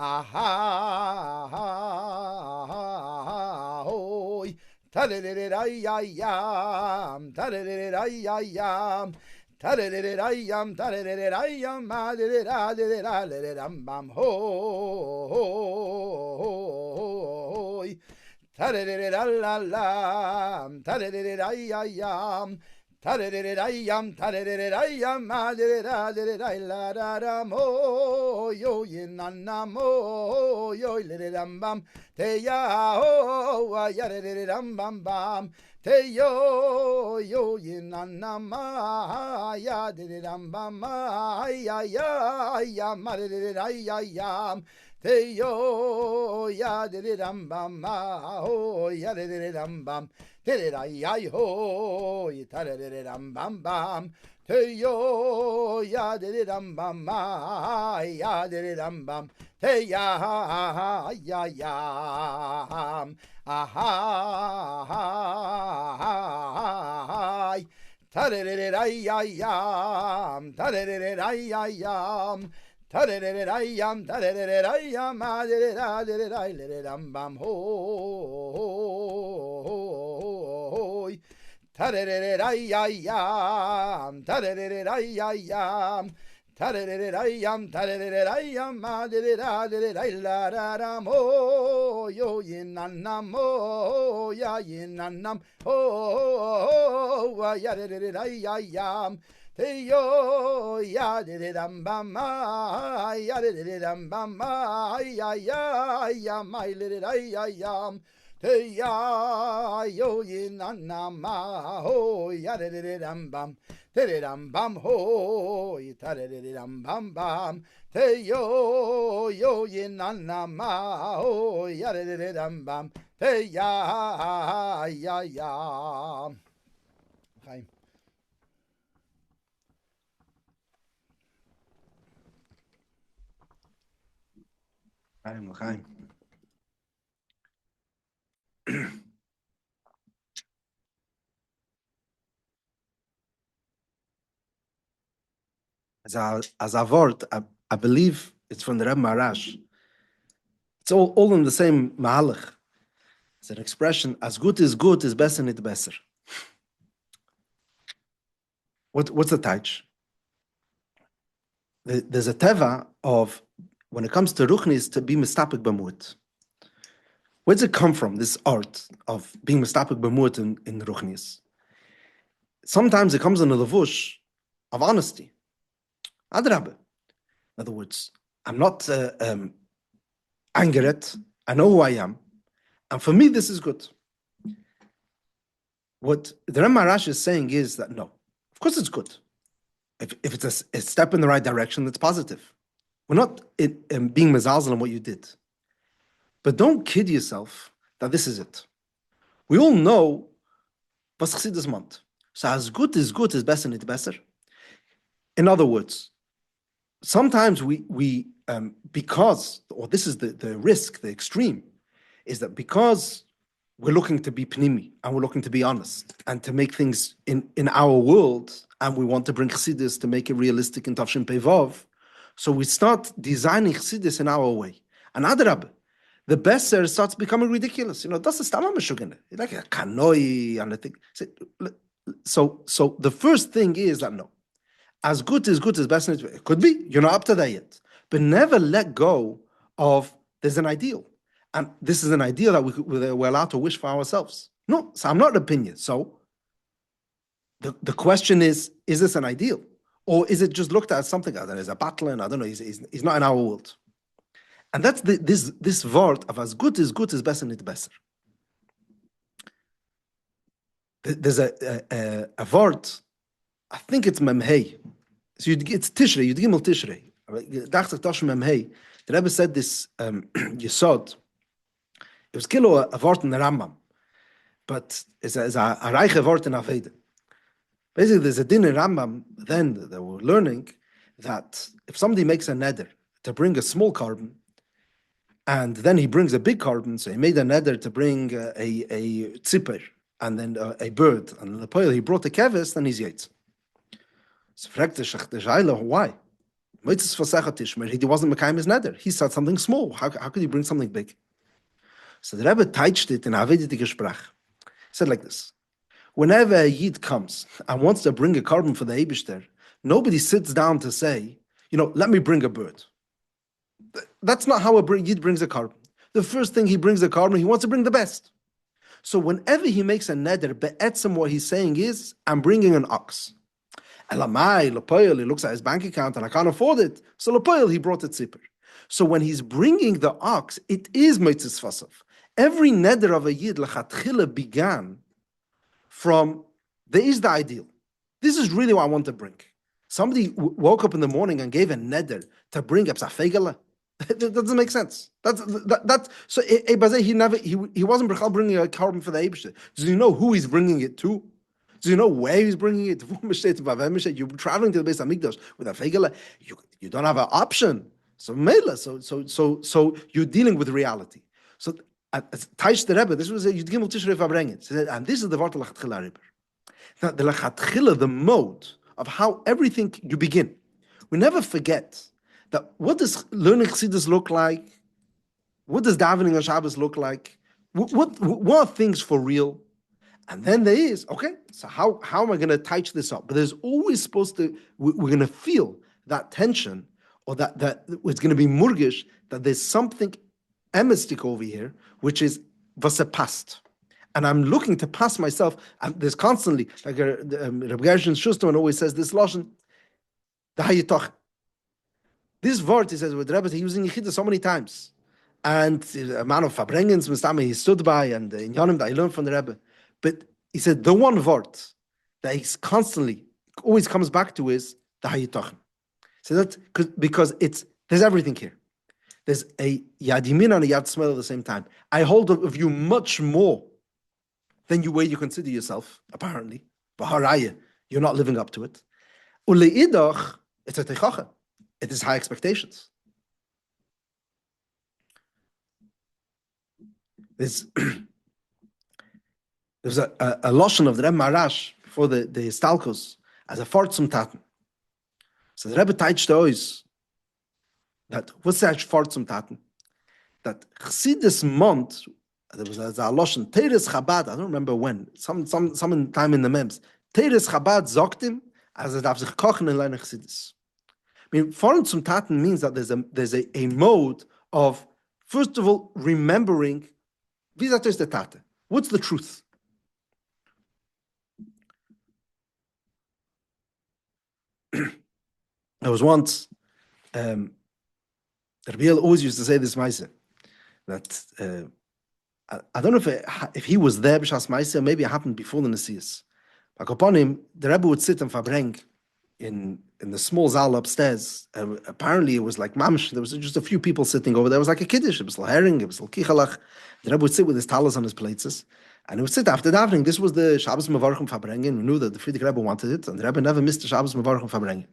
Ahoy, tarararayam, tarararayam, tarararayam, tarararayam, madirarararam, bam hoy, tarararalam, tarararayam. Tarararayam, tarararayam, madirarararam, oh, yo, yinanam, oh, yo, liram bam, te ya, oh, ayararam bam bam, te yo, yo, yinanam, ya, diram bam, ya, ya, madirarayam, te yo, ya, diram bam, oh, ya, diram bam. Tirirai ho, tararam bam bam, te yo ya diram bam ya diram bam, te ya aha tararai tararayam. Tararayam, tararayam, madirarararam bam hoy. Tararayam, tararayam, tararayam, tararayam, madirarararam oh, yo yinanam oh, ya yinanam oh, yararayam. Te yo ya diram bam ya diram bam ya my little yam te ya yo yinanam ho ya diram bam ho tariram bam bam te yo yinanam ho ya diram bam te ya Chaim. Chaim. As a word, I believe it's from the Rebbe Marash. It's all in the same mahalach. It's an expression, as good is besser nicht besser. What's the taich? There's a teva of, when it comes to ruchnis, to be mistapik b'mut. Where does it come from, this art of being mistapik b'mut in ruchnis? Sometimes it comes in a levush of honesty. Adrabah. In other words, I'm not angered. I know who I am. And for me, this is good. What the Rebbe Marash is saying is that no, of course it's good. If it's a step in the right direction, that's positive. We're not being mezalzel on what you did. But don't kid yourself that this is it. We all know was Chassidus meant. So as good is besser nicht besser. In other words, sometimes we because, or this is the risk, the extreme, is that because we're looking to be pnimi and we're looking to be honest and to make things in our world, and we want to bring Chassidus to make it realistic in Tavshin Pei Vav, so we start designing Chassidus in our way. And Adrabah, the besser starts becoming ridiculous. That's a stamma meshugane. Like a kanoi and a thing. So the first thing is that no, as good is besser. It could be, you're not up to that yet. But never let go of, there's an ideal. And this is an ideal that we're allowed to wish for ourselves. No, so I'm not an opinion. So the question is this an ideal? Or is it just looked at as something that is a battle and I don't know, he's not in our world? And that's this word of as good is besser nicht besser. There's a word, I think it's memhei. So it's Tishrei, Yud Gimel Tishrei. The Rebbe said this Yesod. It was kilo a word in the Rambam, but it's a reiche word in Aveda. Basically, there's a din in Rambam then that they were learning that if somebody makes a neder to bring a small carbon, and then he brings a big carbon, so he made a neder to bring a tzipper, and then a bird, and the poil he brought a keves, then he's yates. So fragt the Shaila, why? Mitzvahs Fasechet Tishmer, he wasn't Mekayim his neder. He said something small. How could he bring something big? So the Rebbe teached it in Avedite Gesprach. He said like this: whenever a Yid comes and wants to bring a carbon for the Eibishter, nobody sits down to say, let me bring a bird. That's not how a Yid brings a carbon. The first thing he brings a carbon, he wants to bring the best. So whenever he makes a neder, be'etzem, what he's saying is, I'm bringing an ox. Elamai, Lepoil, he looks at his bank account and I can't afford it. So Lepoil, he brought a tzipper. So when he's bringing the ox, it is Meitzis Fasav. Every neder of a Yid, Lechatchila, began from, there is the ideal. This is really what I want to bring. Somebody woke up in the morning and gave a neder to bring a psafegala. That doesn't make sense. That's so he wasn't bringing a carbon for the Eibishter. Do you know who he's bringing it to? Do you know where he's bringing it? You're traveling to the base of Mikdash with a fegela. You don't have an option. So you're dealing with reality. So Taish the Rebbe, this was a Yud Gimel Tishrei Farbrengen, and this is the Vart Lechatchila Rebbe. Now the Lechatchila, the mode of how everything you begin. We never forget that what does learning Chassidus look like? What does davening on Shabbos look like? What are things for real? And then there is, okay, so how am I going to touch this up? But there's always we're going to feel that tension, or that it's going to be murgish, that there's something emistic over here, which is past. And I'm looking to pass myself, and there's constantly, like Rabbi Gershon Schusterman always says this lashon, the hayitoch. This word, he says, with Rebbe, he's using Yechida so many times. And a man of Farbrengens, he stood by, and in Yonim that I learned from the Rebbe. But he said the one word that he's constantly, always comes back to is the hayitochen. So that because there's everything here. There's a yad yamin and a yad smell at the same time. I hold of you much more than you consider yourself, apparently. B'haraya, you're not living up to it. Uleidach, it's a teichacha. It is high expectations. There's a lashon of the Rebbe Marash before the Stalkos as a fort zum Taten. So the Rebbe teached us that what's that fort zum Taten? That Chassidus month, there was a lashon Teres Chabad. I don't remember when. Some time in the Mems. Teres Chabad sagt him as darf sich kochen in Leine Chassidus. I mean, fort zum Taten means that there's a mode of, first of all, remembering wie sagt the Tate? What's the truth? There was once, Rabbi always used to say this Maise, that I don't know if he was there b'shas Maise, or maybe it happened before the Nesius. But upon him, the Rebbe would sit in Farbrengen in the small zal upstairs. Apparently, it was like mamish. There was just a few people sitting over there. It was like a kiddush. It was l'hering. It was l'kichalach. The Rebbe would sit with his talis on his plates, and he would sit after davening. This was the Shabbos Mevarchim Farbrengen. We knew that the Friedrich Rebbe wanted it, and the Rebbe never missed the Shabbos Mevarchim Farbrengen.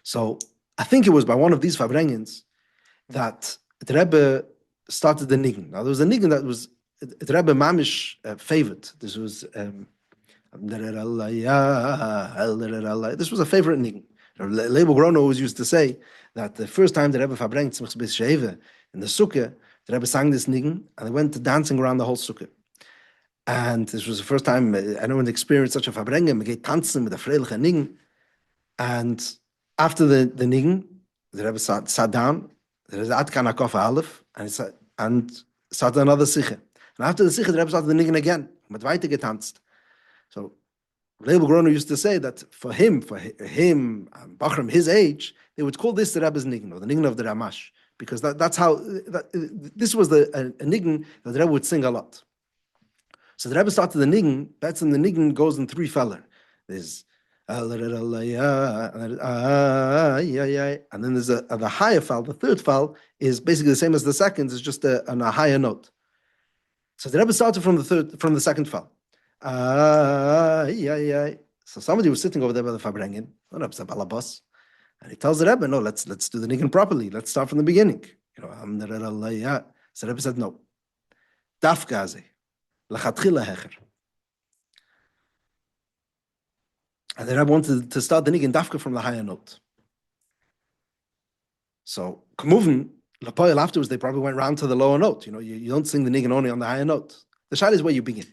So I think it was by one of these Farbrengens that the Rebbe started the nigun. Now there was a nigun that was the Rebbe mamish favored. This was. This was a favorite nigun. Leibel Grono always used to say that the first time the Rebbe Farbrengen Tzimchus Beis Sheva in the sukkah, the Rebbe sang this nigun, and they went dancing around the whole sukkah. And this was the first time anyone experienced such a Farbrengen. We get dancing with a freiliche nigun. And after the nigun, the Rebbe sat down. There is Atkan Akof Aleph, and started another sicha. And after the sicha, the Rebbe started the nigun again. Mit weiter getanzt. So Leibel Grono used to say that for him, Bachram, his age, they would call this the Rebbe's nigun, or the nigun of the Ramash, because that's how this was a nigun that the Rebbe would sing a lot. So the Rebbe started the nigun. That's in the nigun goes in three feller. There's and then there's the higher fell. The third fell is basically the same as the second. It's just on a higher note. So the Rebbe started from the second fell. So somebody was sitting over there by the Farbrengen, and he tells the Rebbe, no, let's do the nigun properly. Let's start from the beginning. So the Rebbe said, no. Dafka lachatchila hecher. And the Rebbe wanted to start the nigun dafka from the higher note. So, Kumuven, Lapoil afterwards, they probably went round to the lower note. You don't sing the nigun only on the higher note. The shayla is where you begin.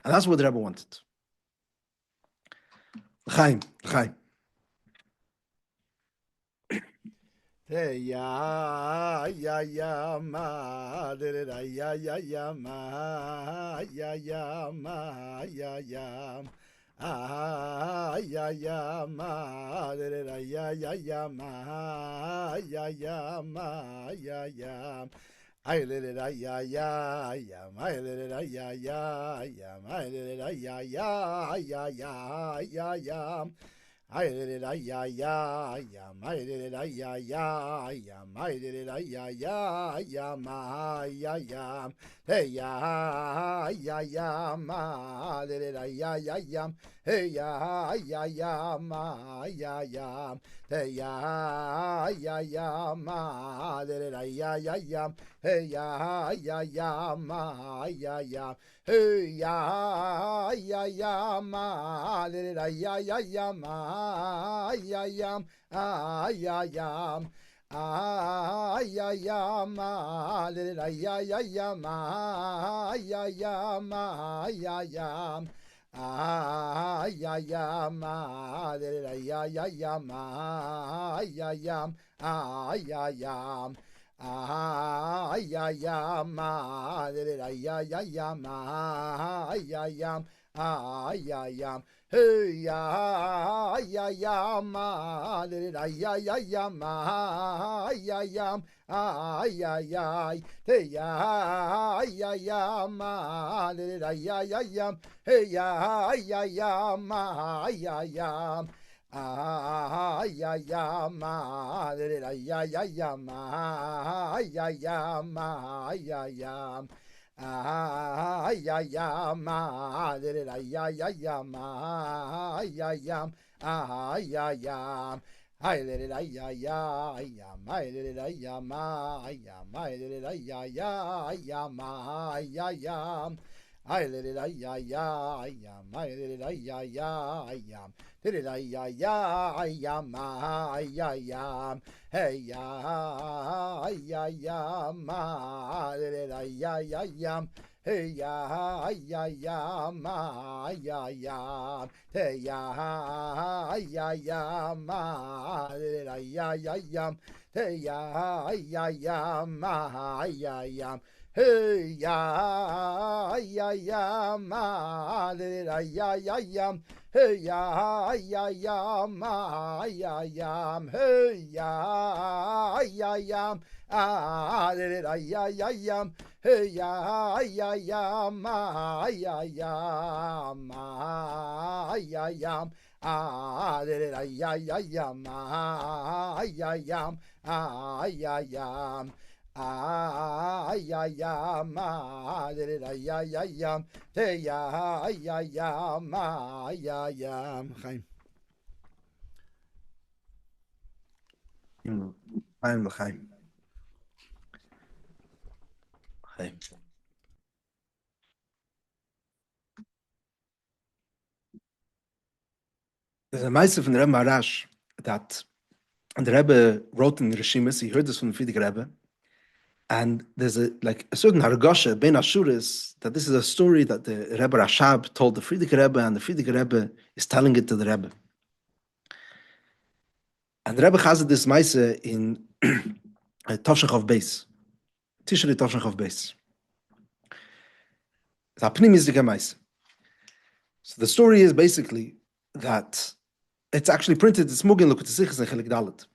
And that's what the Rebbe wanted. L'chaim. Hey ya ma ya ma ya ma ya Ah ya ma ya ma ya I let it ya my let it ya my let it ya I did it, ya, my did it, ya, my did it, ya, my, ya, hey, ya, ma, did it, ya, hey, ya, ma, ya, hey, ya, ma, did it, ya, hey, ya, ma, ya. Hey ya ma did it ya ma ya ma did it ya ma ya ma did it ya ma ya ma did it ya ma hey ya ma did it ya ma hey ya ma did it hey ya ma ya ma did it ya ma ya ma did it ya ma I let it ya my did it ya ma my did it ya ma I let it ya my did it ya did it ya ma hey ya ma did it ya hey ya ma hey ya ma did it ya hey ya ma hey ya ma did it ya hey ya ma hey ya did it ya hey ya ma did it ya ma ya ma did it ya hey ya ma Chaim. L'chaim. There's a ma'aseh from the Rebbe Marash that the Rebbe wrote in the Rishimis. He heard this from the Frierdiker Rebbe, and there's a certain hargosha ben Ashuris that this is a story that the Rebbe Rashab told the Frierdiker Rebbe, and the Frierdiker Rebbe is telling it to the Rebbe. And the Rebbe has this ma'aseh in Tovshin Chav Beis, Tishrei Tovshin Chav Beis. It's a pnimizdik ma'aseh. So the story is basically that it's actually printed. It's Mugin Lukut Sichos and Chelik Dalet.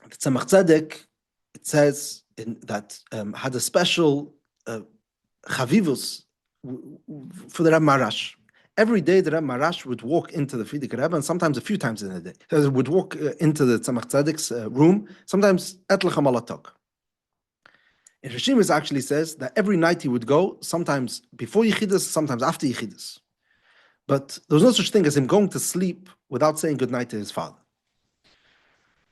The Tzemach Tzedek, it says that had a special chavivus for the Rebbe Marash. Every day the Rebbe Marash would walk into the Frierdiker Rebbe, and sometimes a few times in a day. He would walk into the Tzemach Tzedek's room, sometimes et lechem alatok. In Rishimis actually says that every night he would go, sometimes before Yechidus, sometimes after Yechidus. But there was no such thing as him going to sleep without saying goodnight to his father.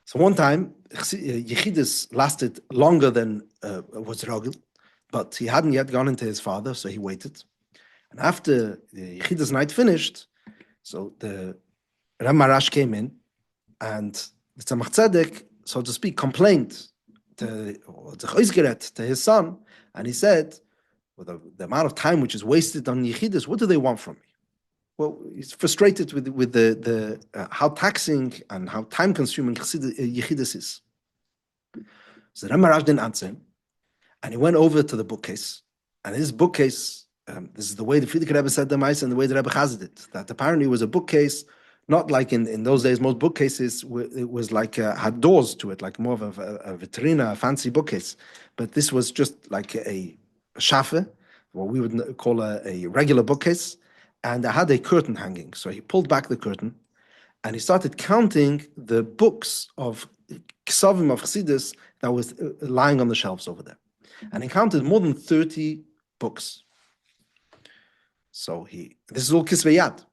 So one time, Yechidus lasted longer than was Rogel, but he hadn't yet gone into his father, so he waited. And after the Yechidus night finished, so the Rebbe Marash came in, and the Tzemach Tzedek so to speak, complained to his son, and he said, well, the amount of time which is wasted on Yechidus, what do they want from me? Well, he's frustrated with the how taxing and how time-consuming Yechidus is. So the Rebbe didn't answer him, and he went over to the bookcase. And his bookcase, this is the way the Frierdiker Rebbe said the Maisa and the way the Rebbe chazed it, that apparently it was a bookcase, not like in those days, most bookcases, it was like, had doors to it, like more of a vitrina, a fancy bookcase. But this was just like a shafe, what we would call a regular bookcase, and it had a curtain hanging. So he pulled back the curtain, and he started counting the books of Ksavim of Chassidus that was lying on the shelves over there. And he counted more than 30 books. So this is all Kisvei Yad.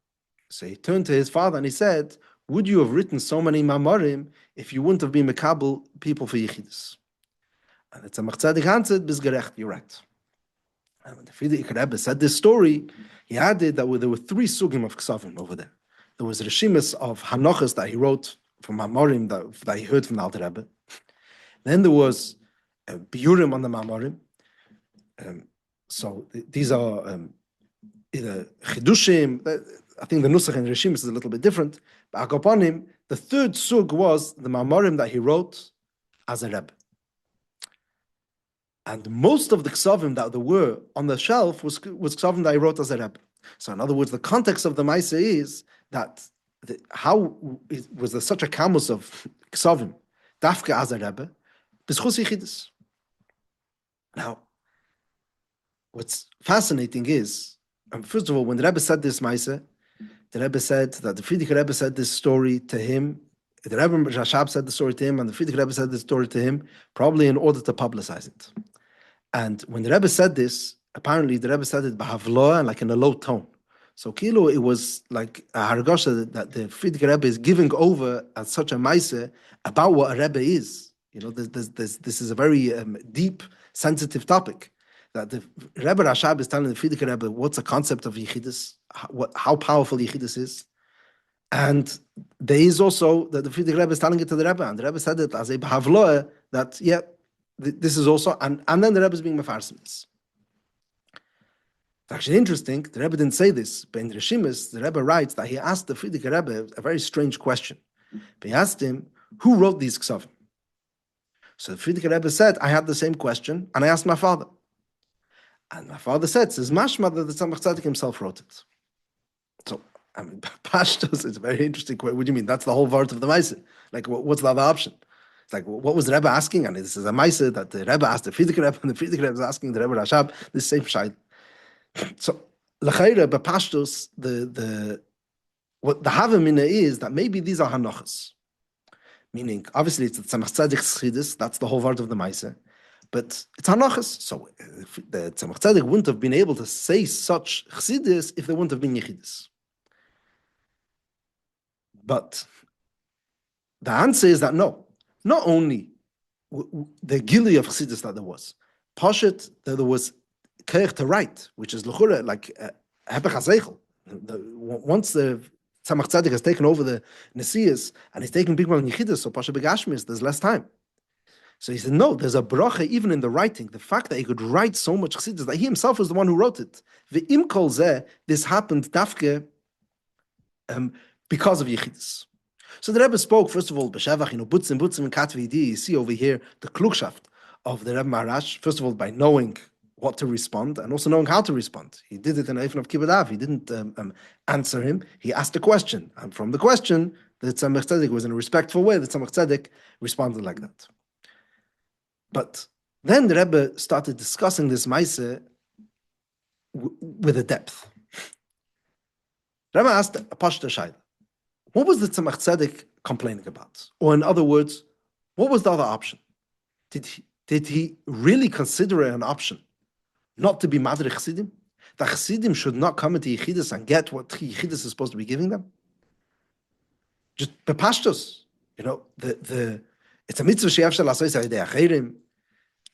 So he turned to his father and he said, would you have written so many Mamorim if you wouldn't have been Mekabel people for Yechidus? And the Tzemach Tzedek answered, Bizgerecht, you're right. And when the Frierdiker Rebbe said this story, he added that there were 3 sugim of Ksavim over there. There was Reshimas of Hanochas that he wrote from Mamorim that he heard from the Alter Rebbe. Then there was Biurim on the Mamorim. So these are either Chidushim. I think the Nusach and Reshimas is a little bit different. But Akoponim, the 3rd sug was the Mamorim that he wrote as a Rebbe. And most of the Ksavim that there were on the shelf was Ksavim that he wrote as a Rebbe. So in other words, the context of the Maisa is that was there such a kamus of Ksavim, Dafka as a Rebbe, B'schus Yechidus. Now, what's fascinating is, first of all, when the Rebbe said this Maisa, the Rebbe said that the Frierdiker Rebbe said this story to him, the Rebbe Rashab said the story to him, and the Frierdiker Rebbe said the story to him, probably in order to publicize it. And when the Rebbe said this, apparently the Rebbe said it b'havloa and like in a low tone. So kilo, it was like a haragosha that the Frierdiker Rebbe is giving over as such a maise about what a Rebbe is. You know, this is a very deep, sensitive topic. That the Rebbe Rashab is telling the Frierdiker Rebbe what's the concept of Yechidus, how powerful Yechidus is. And there is also that the Frierdiker Rebbe is telling it to the Rebbe, and the Rebbe said it as a b'havloa that, yeah, this is also, and then the Rebbe is being mefarsim this. It's actually interesting, the Rebbe didn't say this, but in Reshimas, the Rebbe writes that he asked the Frierdiker Rebbe a very strange question. But he asked him, who wrote these Ksavim? So the Frierdiker Rebbe said, I had the same question, and I asked my father. And my father said, says mashma that the Tzemach Tzedek himself wrote it. So, I mean, Pashtos, it's a very interesting question. What do you mean? That's the whole part of the Maisa. Like, what's the other option? It's like, what was the Rebbe asking? And this is a Maisa that the Rebbe asked the Frierdiker Rebbe, and the Frierdiker Rebbe is asking the Rebbe Rashab the same shayla. So, l'chayra, b'pashtos, what the havamina is that maybe these are hanochas. Meaning, obviously, it's the Tzemach Tzedek's chidus, that's the whole part of the Maisa. But it's hanochas. So, the Tzemach Tzedek wouldn't have been able to say such chidus if there wouldn't have been yechidus. But the answer is that no. Not only the gili of chidus that there was, Pashat, that there was keich to write, which is l'chura, like hepech hazeichel. Once the Tzemach Tzedek has taken over the Nesiyas and he's taking people on Yechidus, so Pasha Begashmis, there's less time. So he said, no, there's a bracha even in the writing. The fact that he could write so much Chassidus, that he himself was the one who wrote it. Ve'im kol zeh, this happened dafke because of Yechidus. So the Rebbe spoke, first of all, B'Shevach, Butzim and Katvidi, you see over here the klugshaft of the Rebbe Maharash, first of all, by knowing what to respond and also knowing how to respond. He did it in Eifin of Kibbutz. He didn't answer him. He asked a question. And from the question, the Tzemach Tzedek was in a respectful way. The Tzemach Tzedek responded like that. But then the Rebbe started discussing this Maise with a depth. The Rebbe asked a Pashta Shayla, what was the Tzemach Tzedek complaining about? Or in other words, what was the other option? Did he really consider it an option not to be Madre Chassidim? The Chassidim should not come into Yechidus and get what Yechidus is supposed to be giving them? Just bepashtos, you know, it's a mitzvah she'ef shel asosei idei acherim.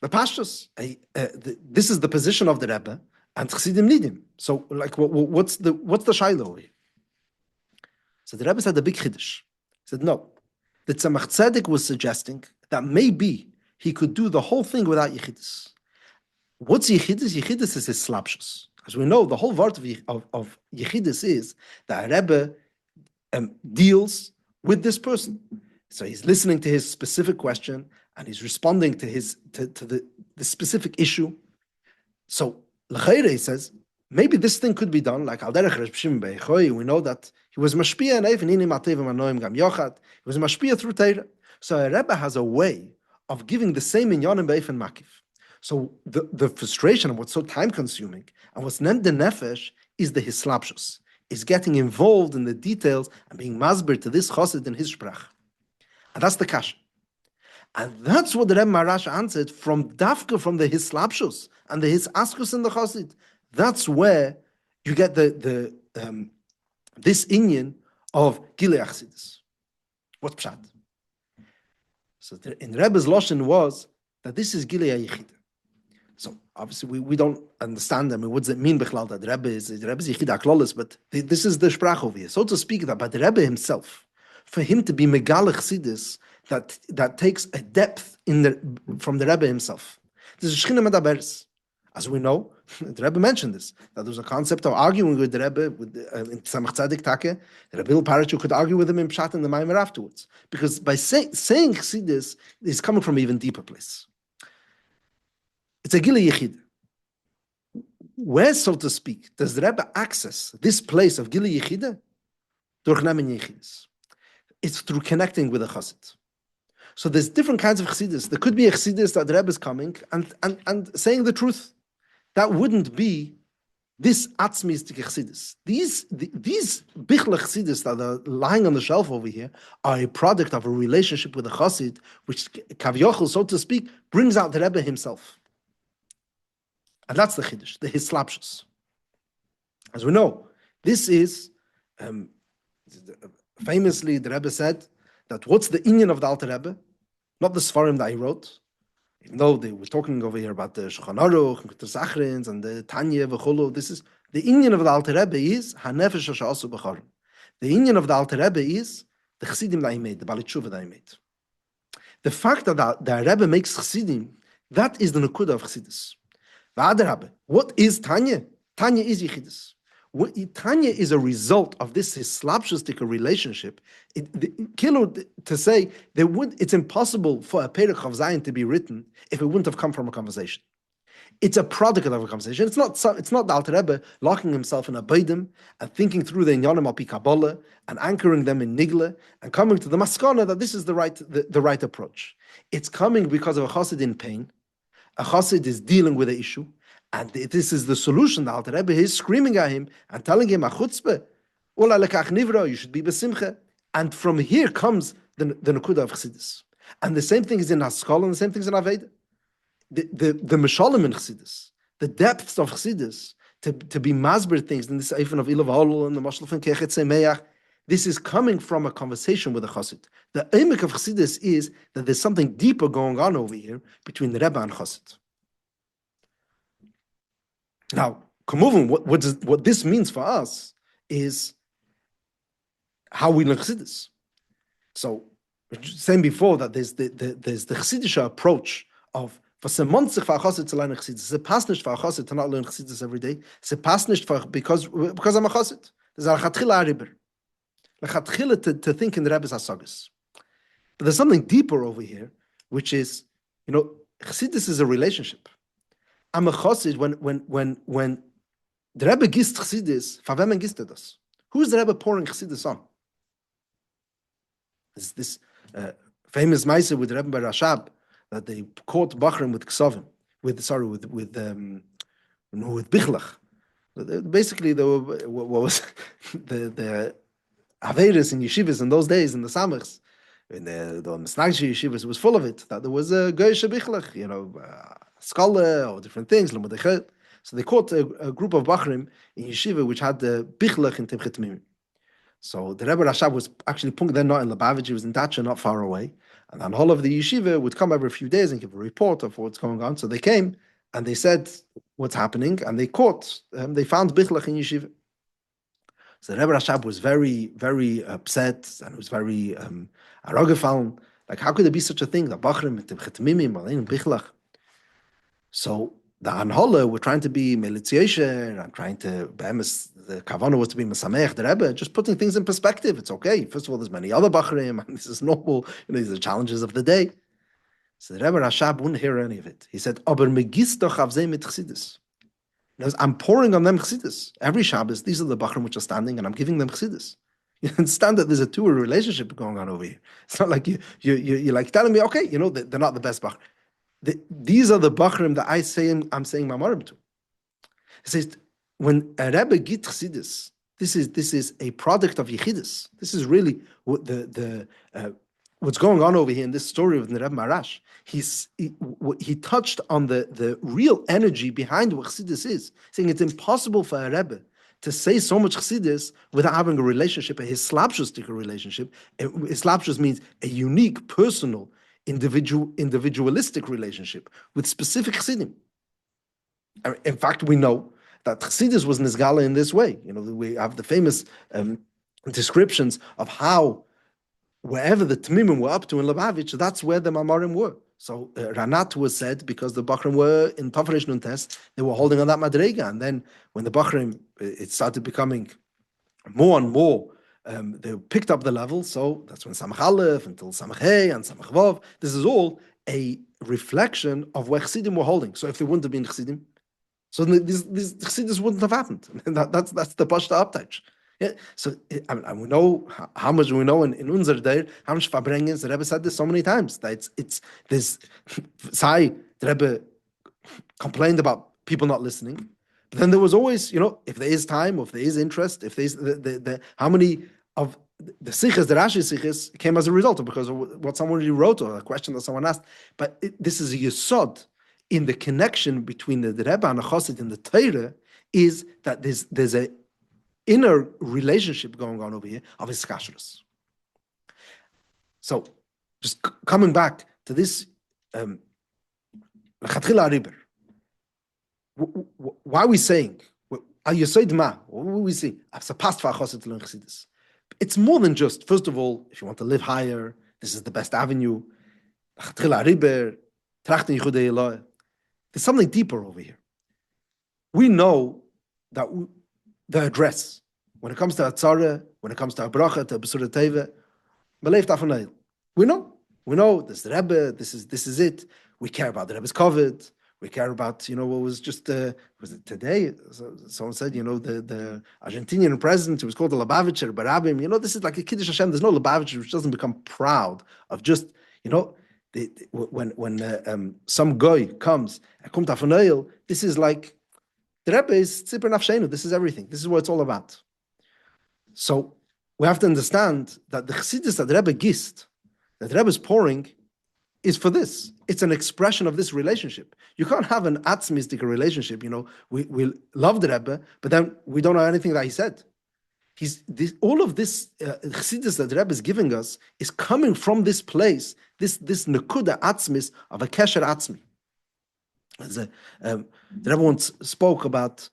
Bepashtos, this is the position of the Rebbe, and Chassidim need him. So, like, what's the shayla over here? So the Rebbe said a big chiddush. He said, no, The Tzemach Tzedek was suggesting that maybe he could do the whole thing without Yechidus. What's Yechidus? Yechidus is his slapshus. As we know, the whole word of Yechidus is that Rebbe deals with this person. So he's listening to his specific question and he's responding to the specific issue. So L'chaira, he says, maybe this thing could be done like Al Derech Reb Shimon bar Yochai. We know that he was mashpia and even inim atevim anoim gam yochad. He was mashpia through Torah. So a Rebbe has a way of giving the same inyanim be'efen makif. So the frustration of what's so time consuming and what's nem the nefesh is the hislapshus, is getting involved in the details and being masber to this chassid and his sprach. And that's the kasha. And that's what the Rebbe Marash answered from dafka, from the hislapshus and the hisaskus in the chassid. That's where you get this inyan of Gilei Achsidus. What's pshat? So in Rebbe's lashon was that this is Gilei Yechida. So obviously we don't understand. I mean, what does it mean, Bechlal, that the Rebbe is Yechida Klolis? But this is the sprach over here, so to speak. That by the Rebbe himself, for him to be Megalech Chassidus, that takes a depth from the Rebbe himself. This is Shechina Medaberes. As we know, the Rebbe mentioned this, that there was a concept of arguing with the Rebbe in Tzemach Tzedek Take. The Rebbe Parachu could argue with him in Pshat and the Maimer afterwards. Because by saying Chassidus is coming from an even deeper place. It's a Gilei Yechid. Where, so to speak, does the Rebbe access this place of Gilei Yechid? Durch Nemen Yechidus. It's through connecting with a Chassid. So there's different kinds of Chassidus. There could be a Chassidus that the Rebbe is coming and saying the truth. That wouldn't be this atzmistic Chassidus. These bichle Chassidus that are lying on the shelf over here are a product of a relationship with a Chassid, which Kavyochel, so to speak, brings out the Rebbe himself. And that's the Chiddush, the hislapshus. As we know, this is, famously the Rebbe said, that what's the inyan of the Alter Rebbe? Not the Sfarim that he wrote, even though they were talking over here about the Shulchan Aruch and the Zachrins and the Tanya v'cholo. This is the inyan of the Alter Rebbe is hanefesh sha'asu b'charim. The inyan of the Alter Rebbe is the Chassidim that he made, the Baalei Tshuva that he made. The fact that the Rebbe makes Chassidim, that is the Nekuda of Chassidus. V'adarabbe, what is Tanya? Tanya is Yechidus. Tanya is a result of this hislapshustic relationship. To say it's impossible for a Perek of Zayin to be written if it wouldn't have come from a conversation. It's a product of a conversation. It's not the Alter Rebbe locking himself in a beidim and thinking through the inyanim al pi Kabbalah and anchoring them in Nigle and coming to the maskana that this is the right approach. It's coming because of a chassid in pain. A chassid is dealing with the issue. And this is the solution. The Alter Rebbe is screaming at him and telling him, "Achutzpe, ola lekach nivra, you should be besimcha." And from here comes the nekuda of Chassidus. And the same thing is in Haskol, and the same thing is in Aveda. The Meshalim in Chassidus, the depths of Chassidus, to be masber things in this Eifon of Ilav Holol and the Mashal from Kechet Semeach. This is coming from a conversation with a Chassid. The emek of Chassidus is that there's something deeper going on over here between the Rebbe and Chassid. Now, what this means for us is how we learn Chassidus. So, saying before that there's the Chassidische approach of was monzich for a Chassid to learn Chassidus. It's a pass nicht for a Chassid to not learn Chassidus every day. It's a pass nicht for because I'm a Chassid. There's a lechatchila ariber, lechatchila to think in the Rebbe's hasagas. But there's something deeper over here, which is, Chassidus is a relationship. I'm a Chassid when the Rebbe gist Chassidus, for wem gist das? Who is the Rebbe pouring Chassidus on? Is this famous Maise with Rebbe Bar Rashab that they caught Bachrim with Ksovim, with Bichlach. Basically, what was the Averis in yeshivas in those days, in the Samachs, in the Mesnagshi yeshivas, was full of it, that there was a Goyish Bichlach, scholar or different things. So they caught a group of Bachrim in yeshiva which had the Bichlach in Timchet Mimim. So the Rebbe Rashab was actually then not in Lubavitch, he was in Dacha, not far away. And then all of the yeshiva would come every few days and give a report of what's going on. So they came and they said what's happening, and they caught, they found Bichlach in yeshiva. So the Rebbe Rashab was very, very upset and was very arrogant. Like, how could there be such a thing? The Bachrim, the Chetmimim, Alein, Bichlach. So the Anhola were trying to be militiation and trying to, the Kavanah was to be Mesamech, the Rebbe, just putting things in perspective. It's okay. First of all, there's many other Bachrim, and this is normal. These are the challenges of the day. So the Rebbe Rashab wouldn't hear any of it. He said, Aber megis doch auf sie mit Chassidus. I'm pouring on them Chassidus. Every Shabbos, these are the Bachrim which are standing, and I'm giving them Chassidus. You understand that there's a two-way relationship going on over here. It's not like you're like telling me, okay, they're not the best Bachrim. These are the Bachrim that I'm saying Mamarim to. It says, when a Rebbe git Chassidus, this is a product of Yechidus. This is really what what's going on over here in this story of the Rebbe Marash. He touched on the real energy behind what Chassidus is, saying it's impossible for a Rebbe to say so much Chassidus without having a relationship, a hislapshustic relationship. Hislapshus means a unique, personal, individualistic relationship with specific Chassidim. In fact, we know that Chassidus was Nizgala in this way. We have the famous descriptions of how wherever the Tmimim were up to in Lubavitch, that's where the Mamarim were. So Ranat was said because the Bachrim were in Tafresh Nun Tes, they were holding on that Madrega. And then when the Bachrim, it started becoming more and more, they picked up the level. So that's when Samach Aleph until Samach Hey and Samach Vav. This is all a reflection of where Chassidim were holding. So if they wouldn't have been Chassidim, so these Chassidus wouldn't have happened. That's the Pashta Abtach. Yeah. So and we know how much we know in unser day, how much Farbrengen. The Rebbe said this so many times that it's this. Sai, the Rebbe complained about people not listening, but then there was always, if there is time, or if there is interest, if there's the how many of the sichas, the Rashi sichas, came as a result of because of what someone really wrote or a question that someone asked. But this is a yesod in the connection between the Rebbe and the Chassid in the Torah is that there's a inner relationship going on over here of his Chassidus. So, just coming back to this, why are we saying? What are we saying? It's more than just, first of all, if you want to live higher, this is the best avenue. There's something deeper over here. We know that the address, when it comes to Atzara, when it comes to Abracha, to Besura Teva, we know this is the Rebbe, this is it. We care about the Rebbe's covet. We care about, what was just, was it today? Someone said, the Argentinian president who was called the Lubavitcher, Barabim, this is like a Kiddush Hashem. There's no Lubavitcher which doesn't become proud of just, when some guy comes and comes to Afanayil, this is like, the Rebbe is Tzipur Nafshenu. This is everything. This is what it's all about. So we have to understand that the Chassidus that the Rebbe gist, that the Rebbe is pouring, is for this. It's an expression of this relationship. You can't have an atzmistic relationship. We love the Rebbe, but then we don't know anything that he said. All of this Chassidus that the Rebbe is giving us is coming from this place, this nekuda atzmis of a kesher atzmi. The Rebbe once spoke about, I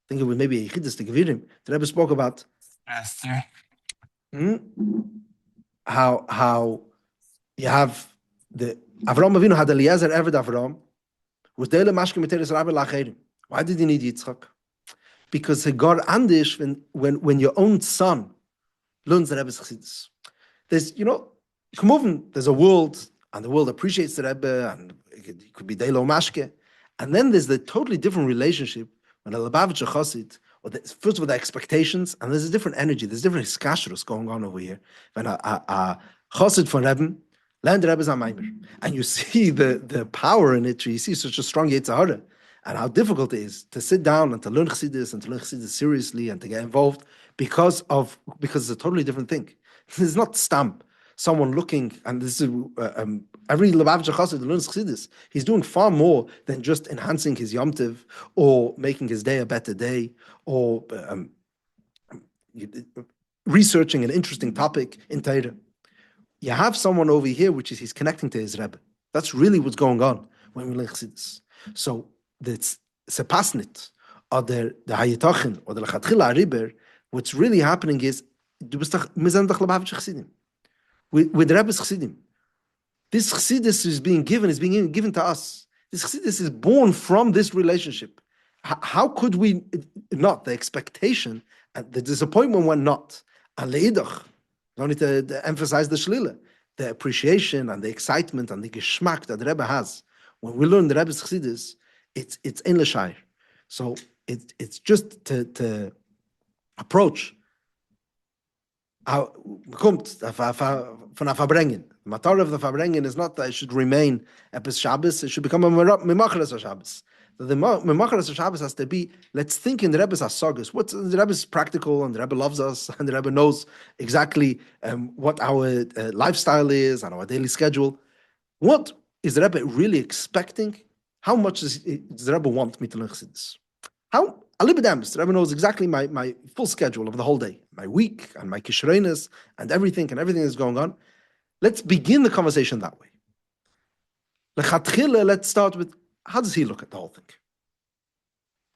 think it was maybe a Yechidus to Gevirim. The Rebbe spoke about how you have the Avraham Avinu had Eliezer Eved Avraham, was Deile Mashke Materis Rabbi Lacherim. Why did he need Yitzchak? Because he got Andish when your own son learns the Rebbe's Chassidus. There's there's a world, and the world appreciates the Rebbe, and it could be Deilo Mashke. And then there's the totally different relationship when a Lubavitcher Chassid, first of all, the expectations, and there's a different energy, there's different hiskashrus going on over here. When a Chassid from Rebbe, learn the Rebbe's Amaimer, and you see the power in it, you see such a strong Yetzirah, and how difficult it is to sit down and to learn Chassidus and to learn Chassidus seriously and to get involved because it's a totally different thing. It's not stamp. Someone looking, and this is every Lubavitcher Chassid that learns Chassidus, he's doing far more than just enhancing his Yom Tov or making his day a better day or researching an interesting topic in Torah. You have someone over here which is he's connecting to his Rebbe. That's really what's going on when we learn Chassidus. So the Sepasnit or the Hayitachin or the Lachatchila Ariber, What's really happening is, with the Rebbe's Chassidim. This Chassidus is being given to us. This Chassidus is born from this relationship. How could we not? The expectation and the disappointment were not. Aleidach, no need to emphasize the shlila, the appreciation and the excitement and the geschmack that the Rebbe has. When we learn the Rebbe's Chassidus, it's in l'shayr. So it's just to approach. How kommt von der Farbrengen? The matter of the Farbrengen is not that it should remain Epis Shabbos, it should become a Memacheres Shabbos. The Memacheres Shabbos has to be, let's think in the Rebbe's Asagas. What's the Rebbe's practical, and the Rebbe loves us, and the Rebbe knows exactly what our lifestyle is and our daily schedule. What is the Rebbe really expecting? How much does the Rebbe want me to learn Chassidus? How? The Rebbe knows exactly my full schedule of the whole day, my week, and my kishreines, and everything that's going on. Let's begin the conversation that way. Let's start with, how does he look at the whole thing?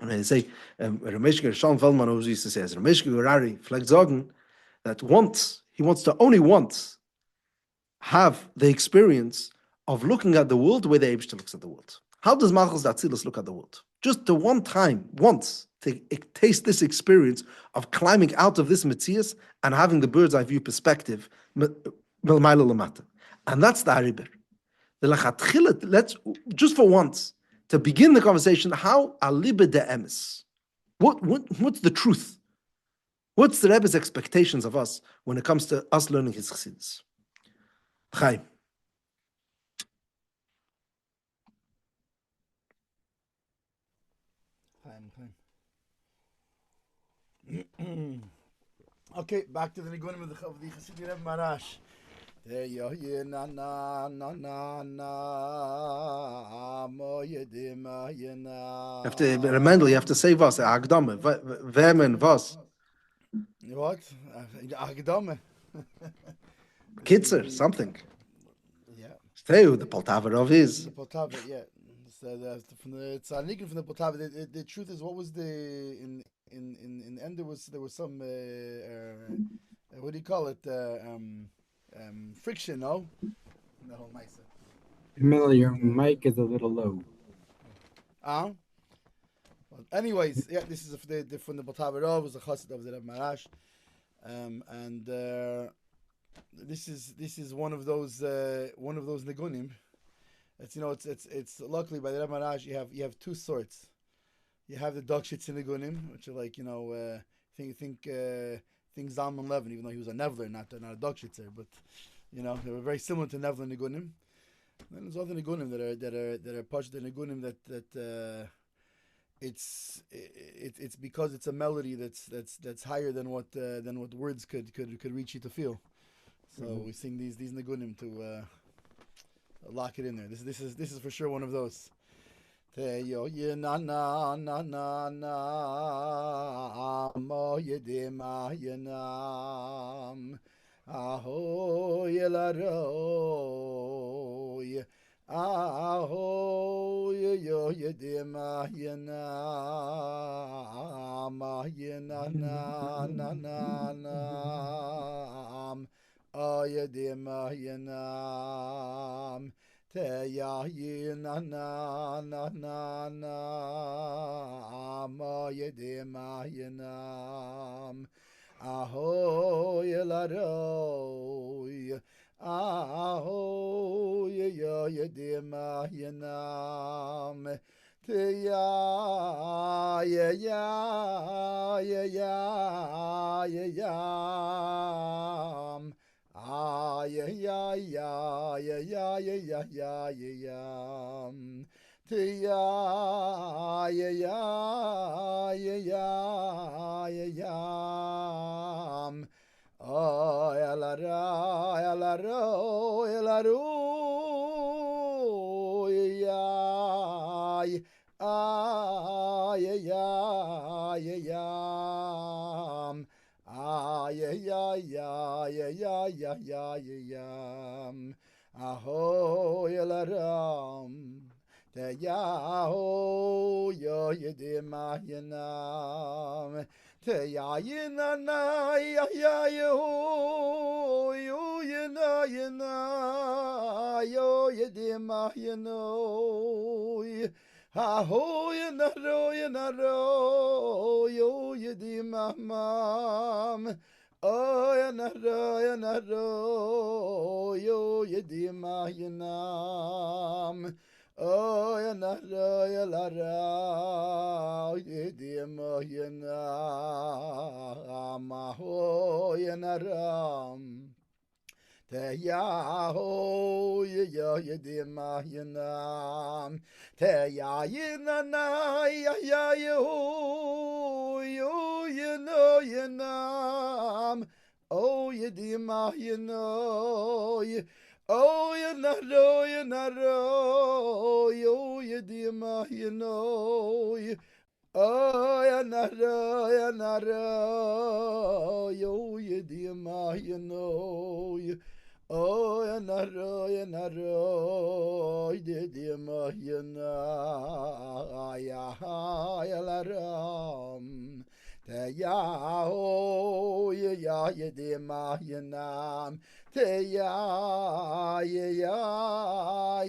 And I say, Ramesh Gershon Feldman always used to say, as Ramesh Gerari flag sagen, that he wants to have the experience of looking at the world the way the Eibishter looks at the world. How does Malchus Datzilus look at the world? Just the one time, once, to taste this experience of climbing out of this Metzias and having the bird's eye view perspective, and that's the Hariber. Let's, just for once, to begin the conversation, how alibe de emes? What's the truth? What's the Rebbe's expectations of us when it comes to us learning his Chassidus? Chaim. Okay, back to the Nigunim of the Chassidim Rebbe Marash. You have to, Mendel, you have to say was, Agdame, Vemen, was. What? Agdame. Kitzer, something. Yeah. Stay with the Poltavarov is. The Poltavar, yeah. So from the Tzarnikim from the Poltavar, the truth is, what was in the end there was some what do you call it, friction, no? In the whole Maisa. Emil, your mic is a little low. Well, anyways, yeah, this is from the Poltavarov, was the Chassid of the Rebbe Marash, and this is one of those Nigunim. It's luckily by the Rebbe Marash you have two sorts. You have the Dokshitz Nigunim, which are like think Zalman Levin, even though he was a Nevler, not a Dokshitzer, but they were very similar to Nevler Nigunim. And there's other Nigunim that are Pashut Nigunim that it's because it's a melody that's higher than what words could reach you to feel. So we sing these Nigunim to lock it in there. This is for sure one of those. Teyo na na na na na mo yedima yenam aho yelaroy aho yo yedima yenam yena na na na na o yedima yenam Teya yina na na na na ma yedema yinam aho yelaroy aho yedema yinam Teya yam ya ya ya ya ya ya ya ya te ya ya ya ya ya ya oh ya la ro ya ya ya ya ya aho yelaram te ya ho yo Yedima Yanam Teyayina na ya yo yana yo Yedima Yano Aho yanaro yo Yedima mam Oh yanaro yo Yedima Yanam Oh, yanara, yedima, yanam, oh, yanaram. Te yaho, yedima, yanam. Te yanana, yaho, yanam. Oh, yedima, yano. Oh, yanaro, yo yedima, oh, yanaro, yo yedima, oh, yanaro, yedima, yalaram. Te yaho, yedima, yanam. Te yam. Te yam.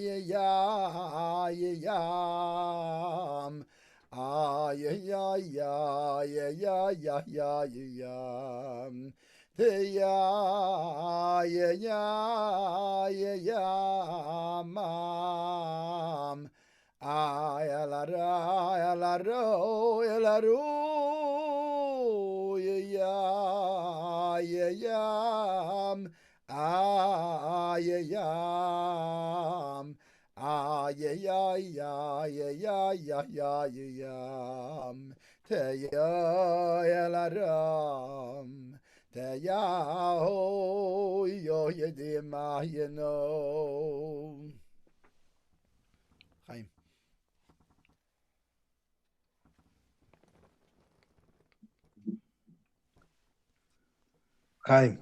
Yalaro, yam. Yam. Yam. Te yalaram. Te yaho yo yedima yano. Chaim. Chaim.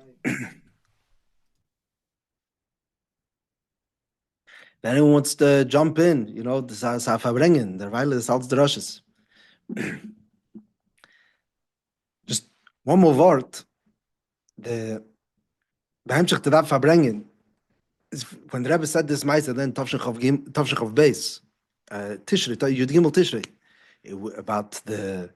If anyone wants to jump in, this is Farbrengen, the Weile des Alts Drushes. Just one more word. The להמשיך to that Farbrengen is when the Rebbe said this Meister, then Tavshin Chav Beis, Tishrei, Yud Gimel Tishrei, about the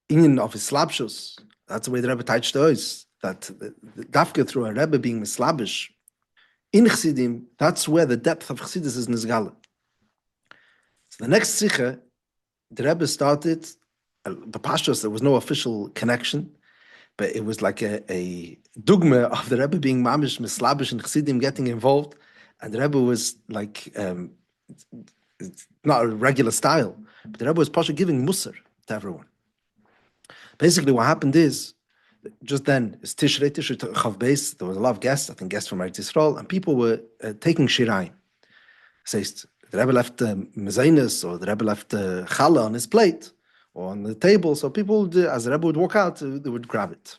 union of his slapshus. That's the way the Rebbe touched us, that the Dafke through a Rebbe being mislabish in Chassidim, that's where the depth of Chassidus is nizgala. So the next Sikha, the Rebbe started, the Pashtos, there was no official connection, but it was like a dogma of the Rebbe being mamish, mislabish, and Chassidim getting involved, and the Rebbe was like, it's not a regular style, but the Rebbe was Pasha giving Musar to everyone. Basically what happened is, just then, it's Tishrei Chav Beis, there was a lot of guests, I think guests from Eretz Yisrael, and people were taking Shirayim. Says the Rebbe left mezainis, or the Rebbe left challah on his plate, or on the table, so people, as the Rebbe would walk out, they would grab it.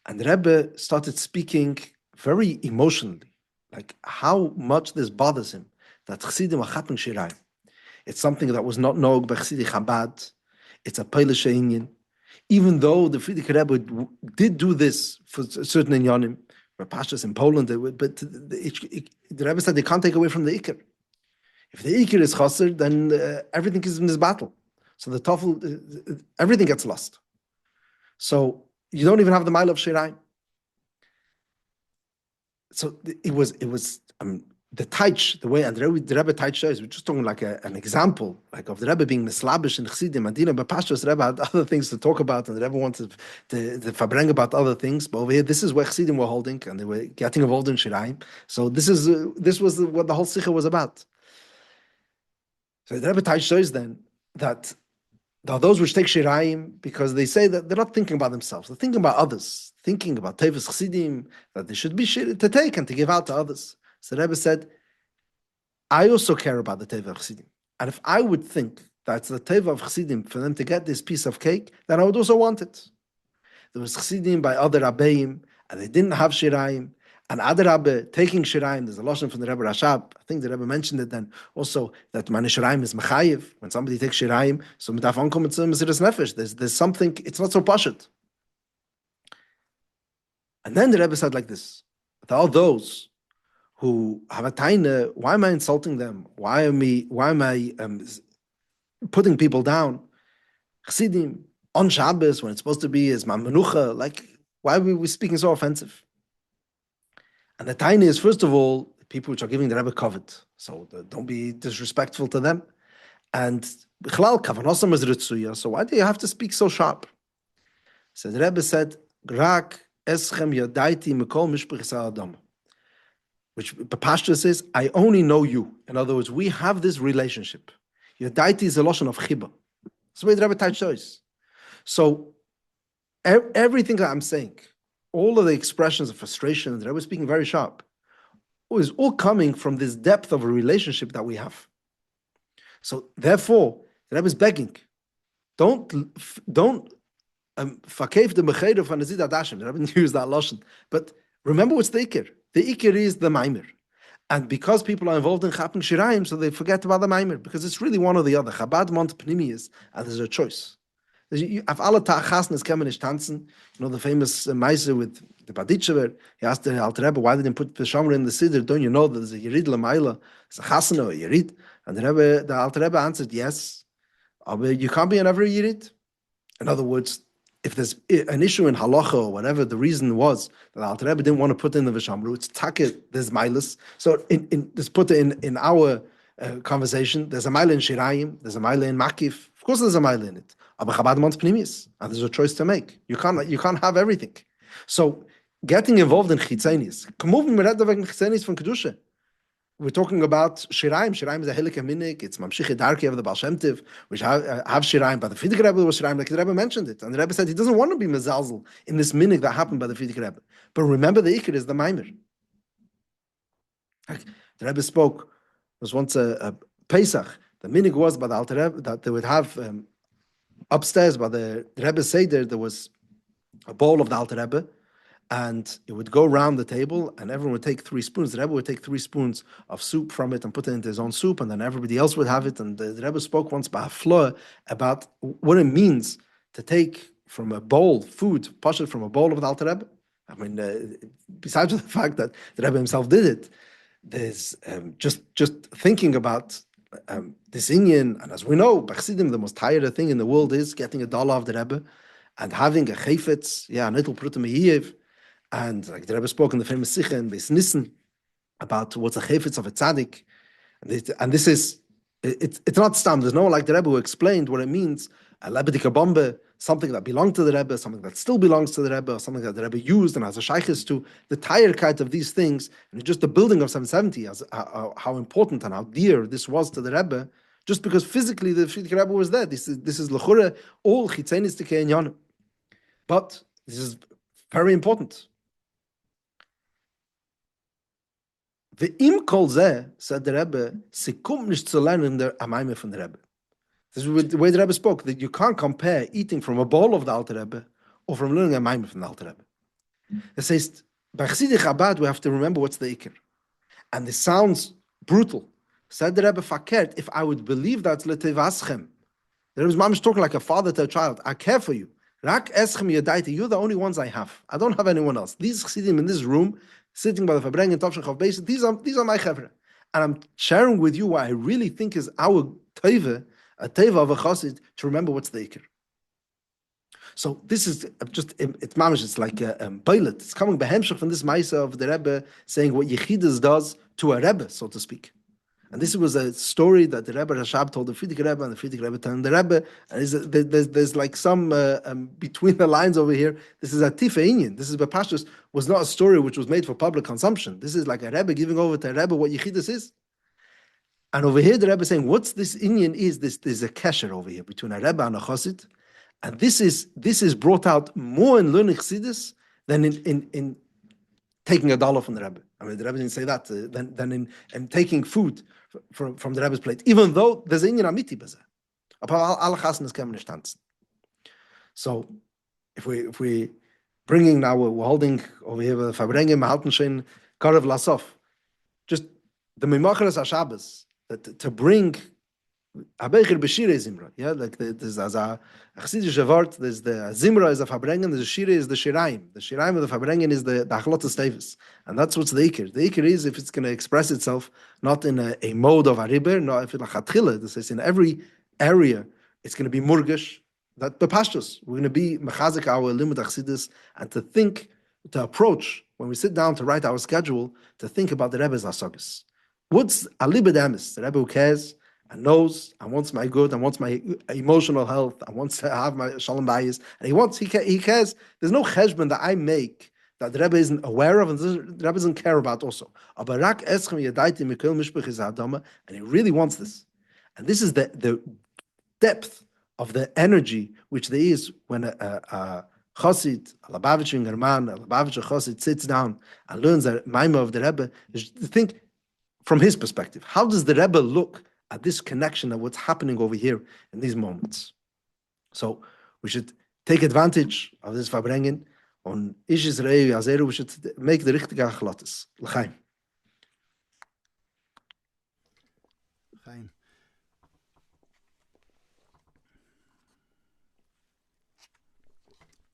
And the Rebbe started speaking very emotionally, like how much this bothers him, that Chassidim are chapping Shirayim. It's something that was not nog by Chassidim Chabad, it's a Peilishe Inyan. Even though the Frierdiker Rebbe did do this for certain inyanim, where pashtas in Poland, but the Rebbe said they can't take away from the Iker. If the Iker is chaser, then everything is in this battle. So the Tafel, everything gets lost. So you don't even have the mile of Shirayim. So it was the Taich, the way, and the Rebbe Taich shows, we're just talking like an example, like of the Rebbe being mislabish in Chassidim, Medina, but Pashtos, the Rebbe had other things to talk about, and the Rebbe wanted to Farbrengen about other things, but over here, this is where Chassidim were holding, and they were getting involved in Shirayim. So this was what the whole Sikha was about. So the Rebbe Taich shows then that there are those which take Shirayim because they say that they're not thinking about themselves, they're thinking about others, thinking about Tevis Chassidim, that they should be to take and to give out to others. So the Rebbe said, I also care about the Teva of Chassidim. And if I would think that's the Teva of Chassidim for them to get this piece of cake, then I would also want it. There was Chassidim by other Rabbeim, and they didn't have Shirayim, And Adarabbe, taking Shiraim, there's a Lashon from the Rebbe Rashab. I think the Rebbe mentioned it then also, that Mane Shiraim is Mechayiv. When somebody takes Shiraim, so Medaf Ankom it's Mesiras Nefesh. There's something, it's not so pashut. And then the Rebbe said like this, that all those who have a taina, why am I insulting them? Why am I putting people down? Chassidim, on Shabbos, when it's supposed to be is Menucha, like, why are we speaking so offensive? And the taina is, first of all, people which are giving the Rebbe covet. So don't be disrespectful to them. And Bichlal, Kavanosam is Ritzuya, so why do you have to speak so sharp? So the Rebbe said, Rak eschem yadaiti mikol mishpach adam. Which Pashto says, I only know you. In other words, we have this relationship. Yadaiti is a lotion of chiba. That's the way the Rebbe touched choice. So everything that I'm saying, all of the expressions of frustration, the Rebbe was speaking very sharp, is all coming from this depth of a relationship that we have. So therefore, the Rebbe is begging, don't fakef the mechayr from the Zid Adashim. The Rebbe didn't use that lotion, but remember what's the Iyer. The Iyer is the Maimer. And because people are involved in Chapin Shirayim, so they forget about the Maimer, because it's really one or the other. Chabad mont pnimiyas, and there's a choice. Auf alle Chasnas kann man nicht tanzen. You know the famous Meise with the Baditchever. He asked the Alter Rebbe, why didn't put Peshamra in the Siddur? Don't you know that there's a Yerid Lamaila? It's a Chasana or a Yerid. And the Alter Rebbe answered, yes, but you can't be in every Yerid. In other words, if there's an issue in halacha or whatever the reason was that the Alter Rebbe didn't want to put in the Vishamru, it's takit, there's milas. So let's put it in our conversation, there's a mile in Shirayim, there's a mile in Makif. Of course there's a mile in it. Aber Chabad mont pnimis, and there's a choice to make. You can't have everything. So getting involved in chitzenis, from kedusha. We're talking about Shirayim. Shirayim is a hilik minik. It's mamshich darki of the Baal Shem Tov, which have Shirayim. But the Frierdiker Rebbe was Shirayim, like the Rebbe mentioned it, and the Rebbe said he doesn't want to be mezalzel in this minik that happened by the Frierdiker Rebbe. But remember, the Iker is the Maimer. Like the Rebbe spoke. There was once a Pesach. The minik was by the Alter Rebbe that they would have upstairs by the Rebbe Seder. There was a bowl of the Alter Rebbe. And it would go around the table, and everyone would take 3 spoons. The Rebbe would take 3 spoons of soup from it and put it into his own soup, and then everybody else would have it. And the Rebbe spoke once by a floor about what it means to take from a bowl, food, pashut from a bowl of the Alter Rebbe. I mean, besides the fact that the Rebbe himself did it, there's just thinking about this inyan, and as we know, by Chassidim, the most tired thing in the world is getting a dollar of the Rebbe and having a chayfetz, a little prutim yev. And like the Rebbe spoke in the famous Sikha in Beis Nissen about what's a chayfetz of a tzaddik, and this is it's not stam. There's no like the Rebbe who explained what it means a lebedika bombe, something that belonged to the Rebbe, something that still belongs to the Rebbe, or something that the Rebbe used and has a shaykhis to the tiredkeit of these things, and just the building of 770, as how important and how dear this was to the Rebbe, just because physically the Frierdiker Rebbe was there. This is l'chure all chitzenis tikei inyanim, but this is very important. The im kol zeh, said the Rebbe, sie kommt nicht zu lernen der Amaime von der Rebbe. This is the way the Rebbe spoke, that you can't compare eating from a bowl of the Alter Rebbe or from learning Amaime from the Alter Rebbe. It says, by Chassidic Chabad, we have to remember what's the Iker. And this sounds brutal. Said the Rebbe, fakert, if I would believe that letevaschem. The Rebbe's mom is talking like a father to a child. I care for you. Rak eschem yadaiti, you're the only ones I have. I don't have anyone else. These Chassidim in this room, sitting by the Farbrengen, Tavshin Chav Beis, these are my chevra. And I'm sharing with you what I really think is our teva, a teva of a chassid, to remember what's the Iker. So this is just, it's mamish, it's like a pilot. It's coming behemshach from this Maisa of the Rebbe saying what Yechidus does to a Rebbe, so to speak. And this was a story that the Rebbe Rashab told the Frierdiker Rebbe, and the Frierdiker Rebbe told the Rebbe. And there's like some between the lines over here. This is a tifa inyan. This is Bepashtus was not a story which was made for public consumption. This is like a Rebbe giving over to a Rebbe what Yechidus is. And over here the Rebbe is saying, what's this inyan is? There's a kesher over here between a Rebbe and a Chassid. And this is brought out more in learning Chassidus than in taking a dollar from the Rebbe. I mean, the Rebbe didn't say that, than in taking food from the Rebbe's plate, even though there's inyan amiti b'zeh. Aber alle Chasnas können nicht tanzen. So, if we bringing now, we're holding over here with the Farbrengen, Mahalten Karev Lasof. Just the Mimacheres HaShabbos, to bring Habecher B'Shirei Zimra. Yeah, like there's as a Chassidische Wort, there's the Zimra is the Farbrengen, there's the Shirei is the Shiraim. The Shiraim of the Farbrengen is the Achlotas Tevis. And that's what's the Iker. The Iker is if it's going to express itself not in a mode of Ariber, not if it's Lachatchila, this is in every area, it's going to be Murgish, that the Pashtus. We're going to be Mechazik our limit Chassidus, and to approach, when we sit down to write our schedule, to think about the Rebbe's Asogis. What's a libid emes, the Rebbe who cares and knows and wants my good and wants my emotional health and wants to have my shalom bayis, and he cares. There's no cheshbon that I make that the Rebbe isn't aware of and the Rebbe doesn't care about also. And he really wants this. And this is the depth of the energy which there is when a Chassid, a Lubavitcher German, a Lubavitcher Chassid sits down and learns the Maimah of the Rebbe, is to think from his perspective. How does the Rebbe look at this connection of what's happening over here in these moments? So we should take advantage of this Farbrengen on Ishis Rei Azeru. We should make the richtige Achlatas. L'chaim. Chaim.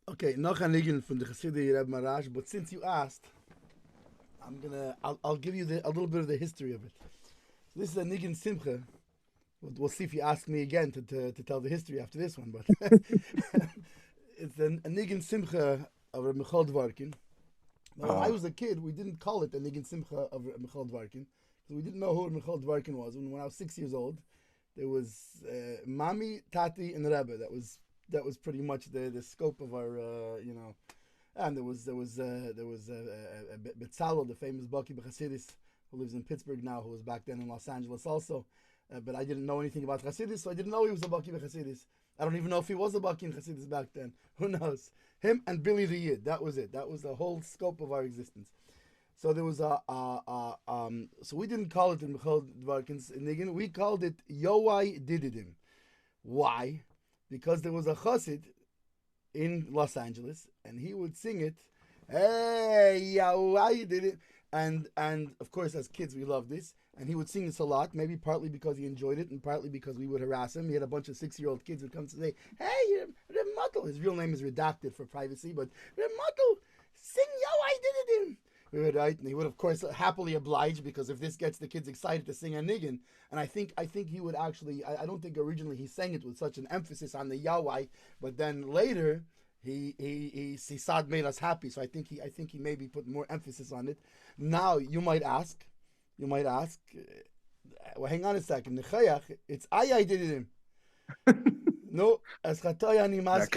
Okay, noch ein Nigen from the Chassidic Rebbe Marash, but since you asked, I'll give you a little bit of the history of it. So this is a Nigen Simcha. We'll see if you ask me again to tell the history after this one, but it's a Nigen Simcha of Reb Michal Dvarkin. Now, when I was a kid, we didn't call it a Nigen Simcha of Reb Michal Dvarkin, because we didn't know who Reb Michal Dvarkin was. When I was 6 years old, there was Mami, Tati, and Rebbe. That was pretty much the scope of our, and there was Betzalel, the famous Baki B'Chassidus, who lives in Pittsburgh now, who was back then in Los Angeles also. But I didn't know anything about Chassidus, so I didn't know he was a Baki B'Chassidus. I don't even know if he was a Baki in Chassidus back then. Who knows? Him and Billy the Yid. That was it. That was the whole scope of our existence. So there was so we didn't call it in Michal Dvarkin's Nigen. We called it Yowai Dididim. Why? Because there was a chassid in Los Angeles, and he would sing it, hey, Yowai did it, and of course as kids we loved this, and he would sing this a lot, maybe partly because he enjoyed it, and partly because we would harass him. He had a bunch of 6-year-old kids who would come to say, hey, Reb Matel, his real name is redacted for privacy, but Reb Matel, sing Yowai did it. We would write, and he would of course happily oblige, because if this gets the kids excited to sing a niggin, and I think he would actually, I don't think originally he sang it with such an emphasis on the Yahweh, but then later he Sad made us happy, so I think he maybe put more emphasis on it. Now you might ask, well, hang on a second, Nechayach, it's I did it. No, as Chatoy ani maske.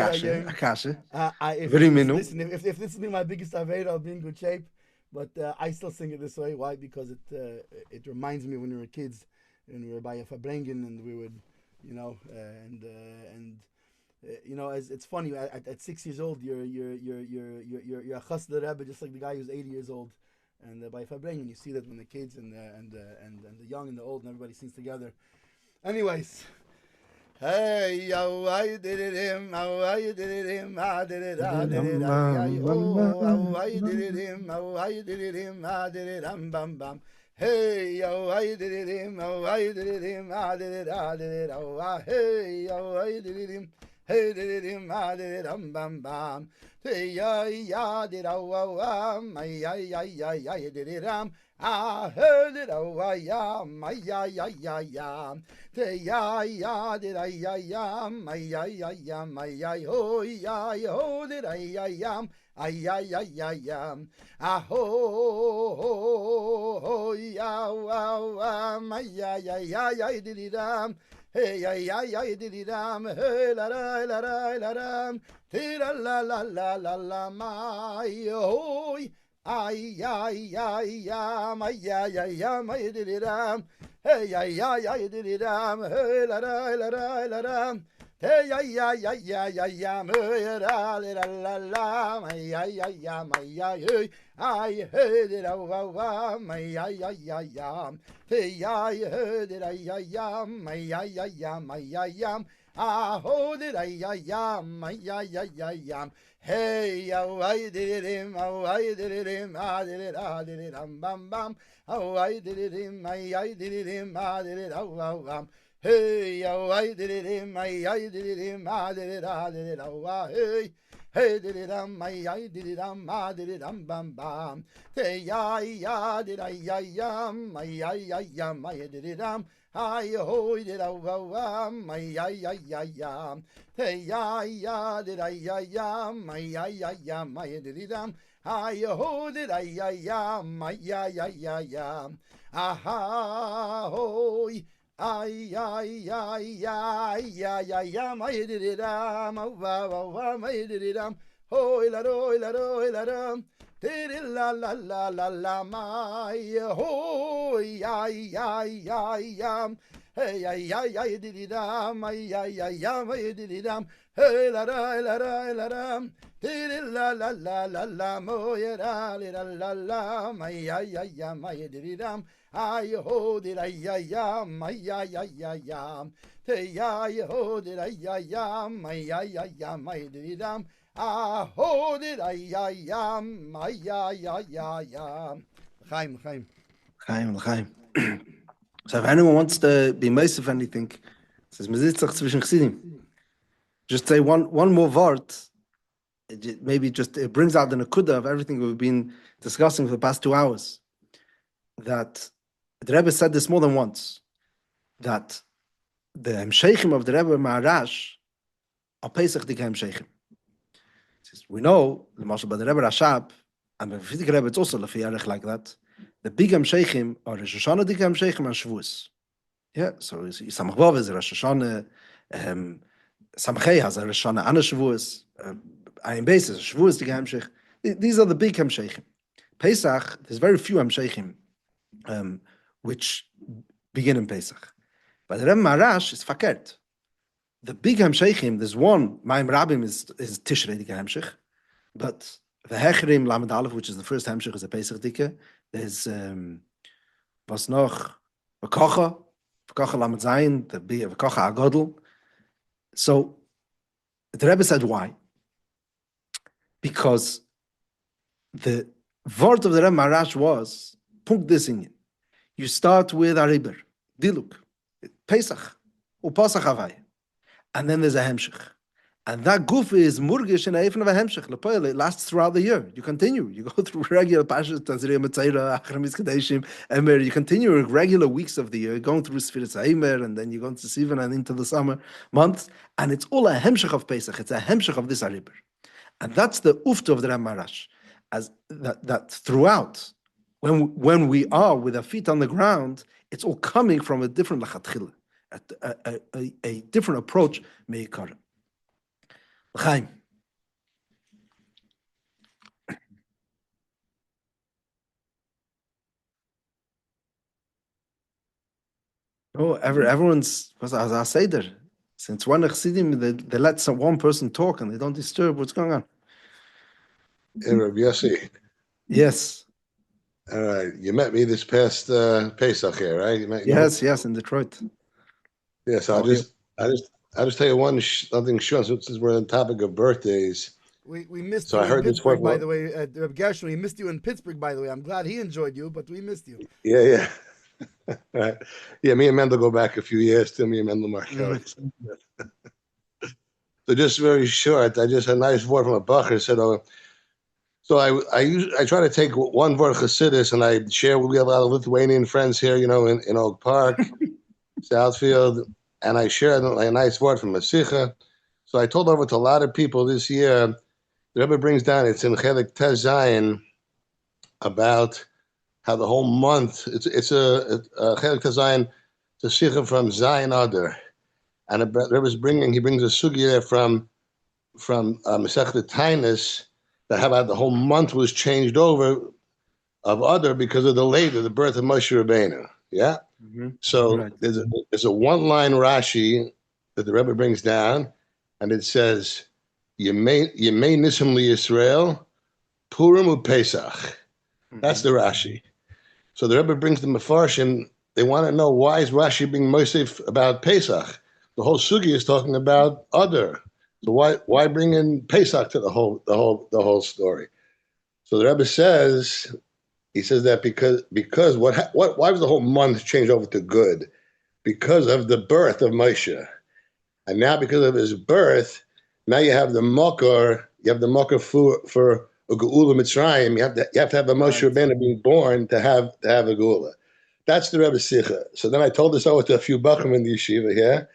Listen, if this has been my biggest avera, I'll be in good shape. But I still sing it this way. Why? Because it reminds me when we were kids and we were by a Farbrengen, and we would, as it's funny at 6 years old, you're a Chassidus Rebbe, just like the guy who's 80 years old, and by Farbrengen you see that when the kids and the young and the old and everybody sings together. Anyways. Hey, yo, I did it him, oh, I did it him, I did it, I did it, oh, I did it him, oh, I did it him, I did it, bam, bam. Hey, yo, I did it him, oh, I did it him, I did it, oh, hey, yo, I did it him, hey, did it him, I did it, bam, bam. Hey, ya, did I did it, I heard it, oh, ya, te ya, did I oh, ya, did I oh, ya, did it, hey, ya, did it, hey, la, tira, la, my, oh, ay, my, did it, hey, did it, hey, la, Hey ya ya ya ya ya ya la la la la la my ya ya ya my ya hey I heard it wow my ya ya ya ya hey ya I heard it ya ya my ya ya ya my ya ya I hold it ya ya my ya ya ya ya hey ya I did it oh I did it I did it bam bam oh I did it my I did it I did it oh hey, yo, I did it in my, I did it in my, did it, I did it, oh, hey, hey, did it on my, I did it on my, did it on bam bam, hey, ya, did I, my, I, my, did it on, I, oh, did I, my, I, hey, ya, did I, my, I, my, did it on, I, oh, did I, my, I, aha, oh, ay ay ay ay ay ay ay my did it my did it ho la did it la la la la la my ho ay ay ay hey ay ay ay did it ay ay ay my did it hey la did it la la la la la mo la la la my ay ay my did it I hold it, ay, my, ay, hey, I hold it, ay, my, my, didam, I hold it, ay, my, Chaim. So if anyone wants to be most of anything, says zwischen Chassidim. Just say one more word. Maybe just it brings out the nakuda of everything we've been discussing for the past 2 hours. That the Rebbe said this more than once, that the Hemsheichim of the Rebbe Maharash are Pesach Dik Hemsheichim. We know, the Mashal by the Rebbe Rashab, and the Fidik Rebbe, it's also Lefi Yarech like that, the big Hemsheichim are Rosh Hashanah Dik Hemsheichim and Shavuos. Yeah, so Samach Bov is Rosh Hashanah, Samachei has a Rosh Hashanah and a Shavuos, Ayin Beis is Shavuos Dik Hemsheich. These are the big Hemsheichim. Pesach, there's very few Hemsheichim, which begin in Pesach. But the Rebbe Maharash is fakert. The big Hamsheichim, there's one, Ma'im Rabbim is Tishrei Dike Hamshech, but the Hechrim Lamed Aleph, which is the first Hamshech, is a Pesach Dike. There's, was noch, V'kocha Lamed Zayin, the V'kocha Agodl. So, the Rebbe said why? Because the word of the Rebbe Maharash was, Punkt this in you start with Ariber, Diluk, Pesach, Upasach Havai, and then there's a Hemshech. And that goof is Murgish in Eifan of a Hemshech. Lepoil, it lasts throughout the year. You continue. You go through regular Pashas, Tazriya Matzaira, Achramis Kadeshim, Emer. You continue regular weeks of the year, going through Sfiris Eimer, and then you go into Sivan and into the summer months. And it's all a Hemshech of Pesach. It's a Hemshech of this Ariber. And that's the ufta of the Ram Marash. As that throughout, when we are with our feet on the ground, it's all coming from a different lachatchila, a different approach. Meikar. Chaim. Oh, everyone's, because as I say there, since one Chassidim, they let one person talk and they don't disturb what's going on. Hey, Rabbi Yossi. Yes. All right. You met me this past Pesach here, right? You met, yes, in Detroit. Yes, I'll just tell you something short, since we're on the topic of birthdays. We missed so you I heard in Pittsburgh, this by the way. Rabbi Gershon, we missed you in Pittsburgh, by the way. I'm glad he enjoyed you, but we missed you. Yeah. Right. Yeah, me and Mendel go back a few years to me and Mendel Markel. So just very short, I just had a nice word from a bacher said, so I try to take one word Chassidus and I share. We have a lot of Lithuanian friends here, in Oak Park, Southfield, and I share a nice word from Masicha. So I told over to a lot of people this year. The Rebbe brings down, it's in Chelik Tez Zayin, about how the whole month, it's a Chelik Tez Zayin, it's a Sikha from Zayin Adar. And the Rebbe's he brings a sugya from Masechet Tainus, that how about the whole month was changed over of Adar because of the birth of Moshe Rabbeinu. Yeah? Mm-hmm. So right. There's a one-line Rashi that the Rebbe brings down, and it says, Yemei Nisim Yisrael, Purim u'Pesach. That's the Rashi. So the Rebbe brings the Mefarshim. They want to know, why is Rashi being Mosif about Pesach? The whole sugi is talking about Adar. So why bring in Pesach to the whole story? So the Rebbe says, he says that because why was the whole month changed over to good? Because of the birth of Moshe. And now because of his birth, now you have the Makor for a Geula Mitzrayim. You have to have a Moshe Rabbeinu being born to have a Geula. That's the Rebbe Sikha. So then I told this over to a few Bachim in the yeshiva here.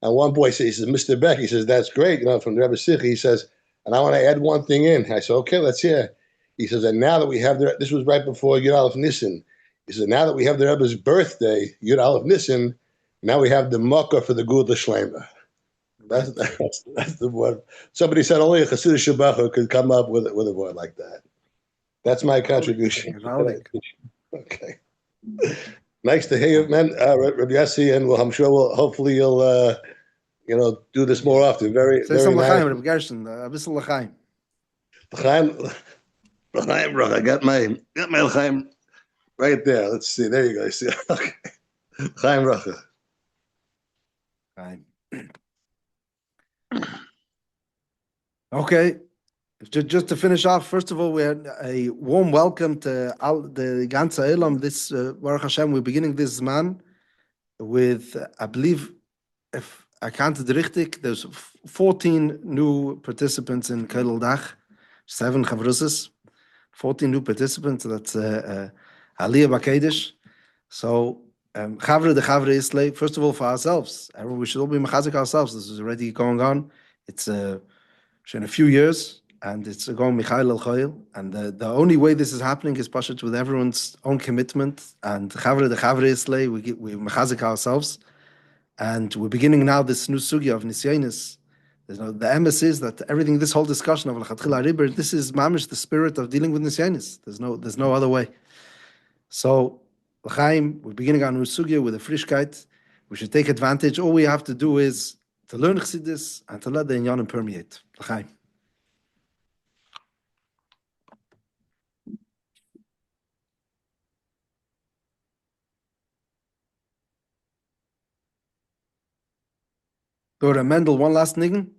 And one boy says, Mr. Beck, he says, that's great, from the Rebbe Sikha. He says, and I want to add one thing in. I said, okay, let's hear. He says, and now that we have this was right before Yud Aleph Nissen. He said, now that we have the Rebbe's birthday, Yud Aleph Nissen, now we have the Makkah for the Gula Shlema. That's the word. Somebody said only a Chassidus Shabbat could come up with a word like that. That's my contribution. Okay. Nice to hear you, man, Rabbi Yossi, and I'm sure hopefully you'll do this more often. Very, say very some nice. l'chaim, Rabbi Gershon, a bissel l'chaim. L'chaim, I got my l'chaim right there. Let's see. There you go. See, okay. L'chaim bracha. Okay. Just to finish off, first of all, we had a warm welcome to the ganze Elam. This Baruch Hashem, we're beginning this Zman with, I believe, if I counted richtig, there's 14 new participants in kollel Dach, 7 chavrusas, 14 new participants. That's Aliyah B'Kodesh. So, Chavre the Chavre Islay, first of all, for ourselves. We should all be mechazik ourselves. This is already going on. It's in a few years. And it's going Michael El Choyel. And the only way this is happening is Pashat with everyone's own commitment. And Chavre the Chavre Islay, we mechazik ourselves. And we're beginning now this new sugya of Nisyanis. The MS is that everything, this whole discussion of L'chatchila Riber, this is mamish the spirit of dealing with Nisyanis. There's no other way. So, L'chaim, we're beginning our new sugya with a frischkeit. We should take advantage. All we have to do is to learn Chassidus and to let the inyanim permeate. L'chaim. Go to Mendel, one last niggin.